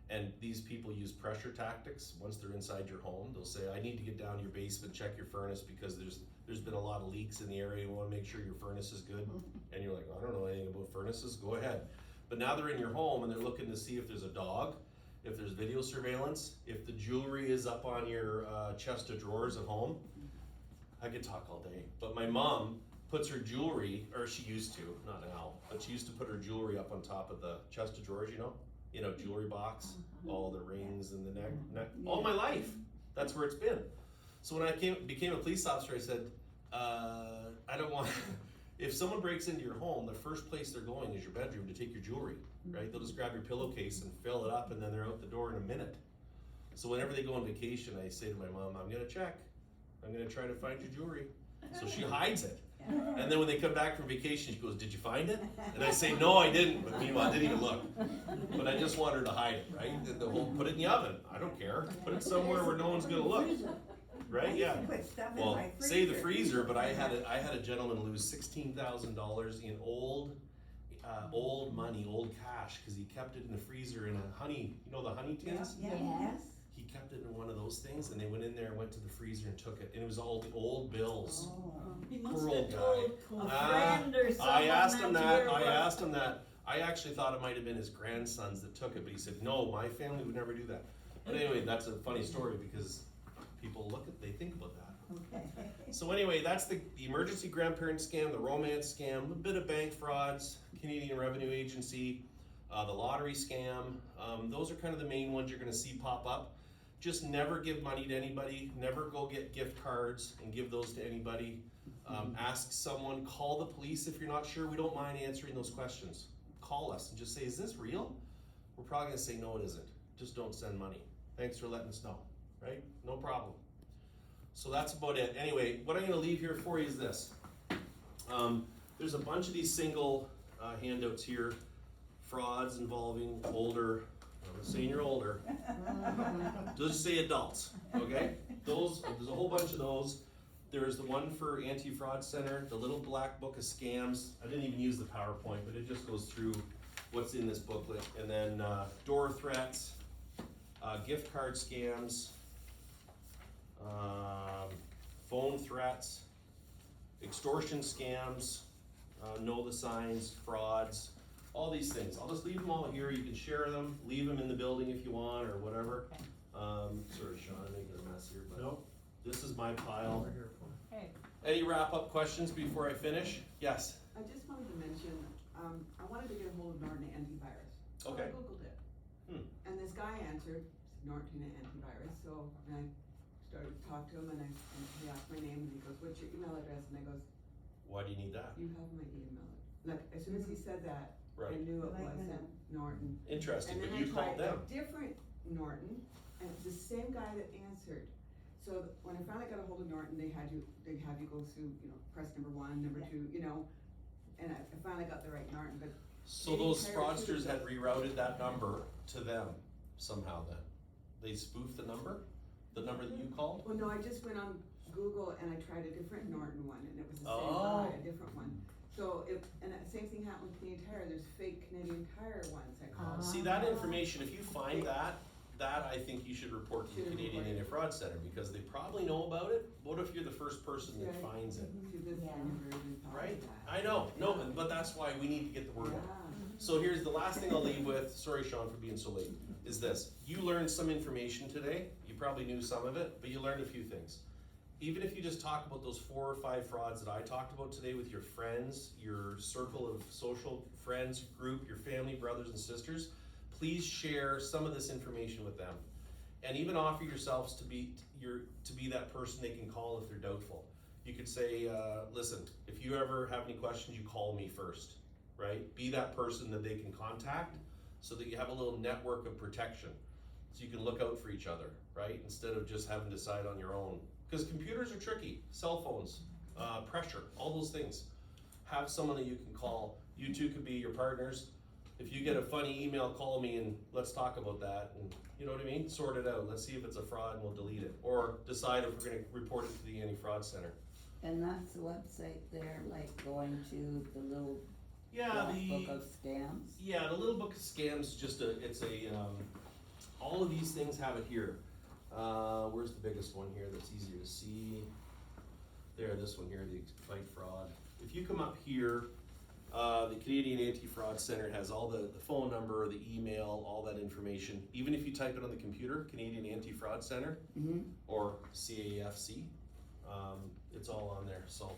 And these people use pressure tactics. Once they're inside your home, they'll say, I need to get down to your basement, check your furnace because there's been a lot of leaks in the area. We wanna make sure your furnace is good. And you're like, I don't know anything about furnaces, go ahead. But now they're in your home and they're looking to see if there's a dog, if there's video surveillance, if the jewelry is up on your chest of drawers at home. I could talk all day, but my mom puts her jewelry, or she used to, not now, but she used to put her jewelry up on top of the chest of drawers, jewelry box, all the rings and the neck, all my life. That's where it's been. So when I became a police officer, I said, I don't want, if someone breaks into your home, the first place they're going is your bedroom to take your jewelry, right? They'll just grab your pillowcase and fill it up and then they're out the door in a minute. So whenever they go on vacation, I say to my mom, I'm gonna check. I'm gonna try to find your jewelry. So she hides it. And then when they come back from vacation, she goes, did you find it? And I say, no, I didn't. But meanwhile, I didn't even look. But I just want her to hide it, right? Put it in the oven. I don't care. Put it somewhere where no one's gonna look. Right? Yeah. Put stuff in Well, my freezer. say the freezer, but I had a gentleman lose $16,000 in old money, old cash, because he kept it in the freezer in a honey, the honey tins? Yeah, Yes. yes. He kept it in one of those things, and they went in there and went to the freezer and took it, and it was all the old bills. He must Poor old have told a friend or someone. I asked him that. I actually thought it might have been his grandsons that took it, but he said, no, my family would never do that. But anyway, that's a funny story because people they think about that. Okay. So anyway, that's the emergency grandparent scam, the romance scam, a bit of bank frauds, Canadian Revenue Agency, the lottery scam. Those are kind of the main ones you're gonna see pop up. Just never give money to anybody, never go get gift cards and give those to anybody. Ask someone, call the police if you're not sure. We don't mind answering those questions. Call us and just say, is this real? We're probably gonna say, no, it isn't. Just don't send money. Thanks for letting us know, right? No problem. So that's about it. Anyway, what I'm gonna leave here for you is this. There's a bunch of these single handouts here. Frauds involving older, I'm not saying you're older. Just say adults, okay? There's a whole bunch of those. There's the one for Anti-Fraud Center, the little black book of scams. I didn't even use the PowerPoint, but it just goes through what's in this booklet. And then door threats, gift card scams, phone threats, extortion scams, know the signs, frauds, all these things. I'll just leave them all here. You can share them, leave them in the building if you want or whatever. Sorry, Sean, I'm making a mess here, but Nope. this is my pile. Hey, Any wrap-up questions before I finish? Yes. I just wanted to mention, I wanted to get a hold of Norton Antivirus. So Okay. I Googled it. And this guy answered, Norton Antivirus, so and I started to talk to him and he asked my name and he goes, what's your email address? And I goes, Why do you need that? you have my email. Like, as soon as he said that, I Right. knew it Like wasn't that. Norton. Interesting, And then but I you called tried them. a different Norton, and it's the same guy that answered. So when I finally got a hold of Norton, they have you go through, press number 1, number 2, and I finally got the right Norton, but So those fraudsters had rerouted that number to them somehow then? They spoofed the number that you called? well, no, I just went on Google and I tried a different Norton one, and it was the same Oh. guy, a different one. So and the same thing happened with Canadian Tire. There's fake Canadian Tire ones I called. See, that information, if you find that I think you should report to the Should Canadian report it. Anti-Fraud Center because they probably know about it. What if you're the first person that Yeah. finds it? To this, I never even thought Right? of that. I know, no, but that's why we need to get the word out. Yeah. So here's the last thing I'll leave with, sorry Sean for being so late, is this. You learned some information today, you probably knew some of it, but you learned a few things. Even if you just talk about those 4 or 5 frauds that I talked about today with your friends, your circle of social friends group, your family, brothers and sisters, please share some of this information with them. And even offer yourselves to be that person they can call if they're doubtful. You could say, listen, if you ever have any questions, you call me first, right? Be that person that they can contact so that you have a little network of protection. So you can look out for each other, right? Instead of just having to decide on your own. Because computers are tricky, cell phones, pressure, all those things. Have someone that you can call. You two could be your partners. If you get a funny email, call me and let's talk about that. And you know what I mean? Sort it out. Let's see if it's a fraud and we'll delete it. Or decide if we're gonna report it to the Anti-Fraud Center. And that's the website there, like going to the little Yeah, black book of scams. Yeah, the little book of scams, all of these things have it here. Where's the biggest one here that's easier to see? There, this one here, the Fight Fraud. If you come up here, the Canadian Anti-Fraud Center has all the phone number, the email, all that information. Even if you type it on the computer, Canadian Anti-Fraud Center, or CAFC, it's all on there. So,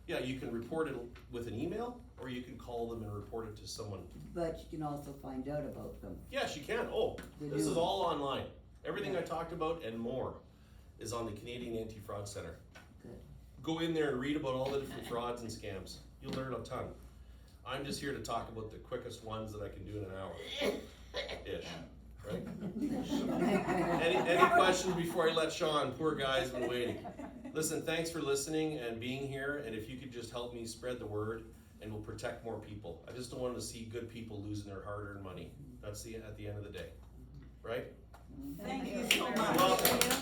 yeah, you can report it with an email, or you can call them and report it to someone. But you can also find out about them. Yes, you can. Oh, They this do. is all online. Everything Yeah. I talked about and more is on the Canadian Anti-Fraud Center. Good. Go in there and read about all the different frauds and scams. You'll learn a ton. I'm just here to talk about the quickest ones that I can do in an hour-ish, right? Any questions before I let Sean? Poor guy's been waiting. Listen, thanks for listening and being here, and if you could just help me spread the word, and we'll protect more people. I just don't want to see good people losing their hard-earned money. That's at the end of the day, right? Thank you so You're much. welcome.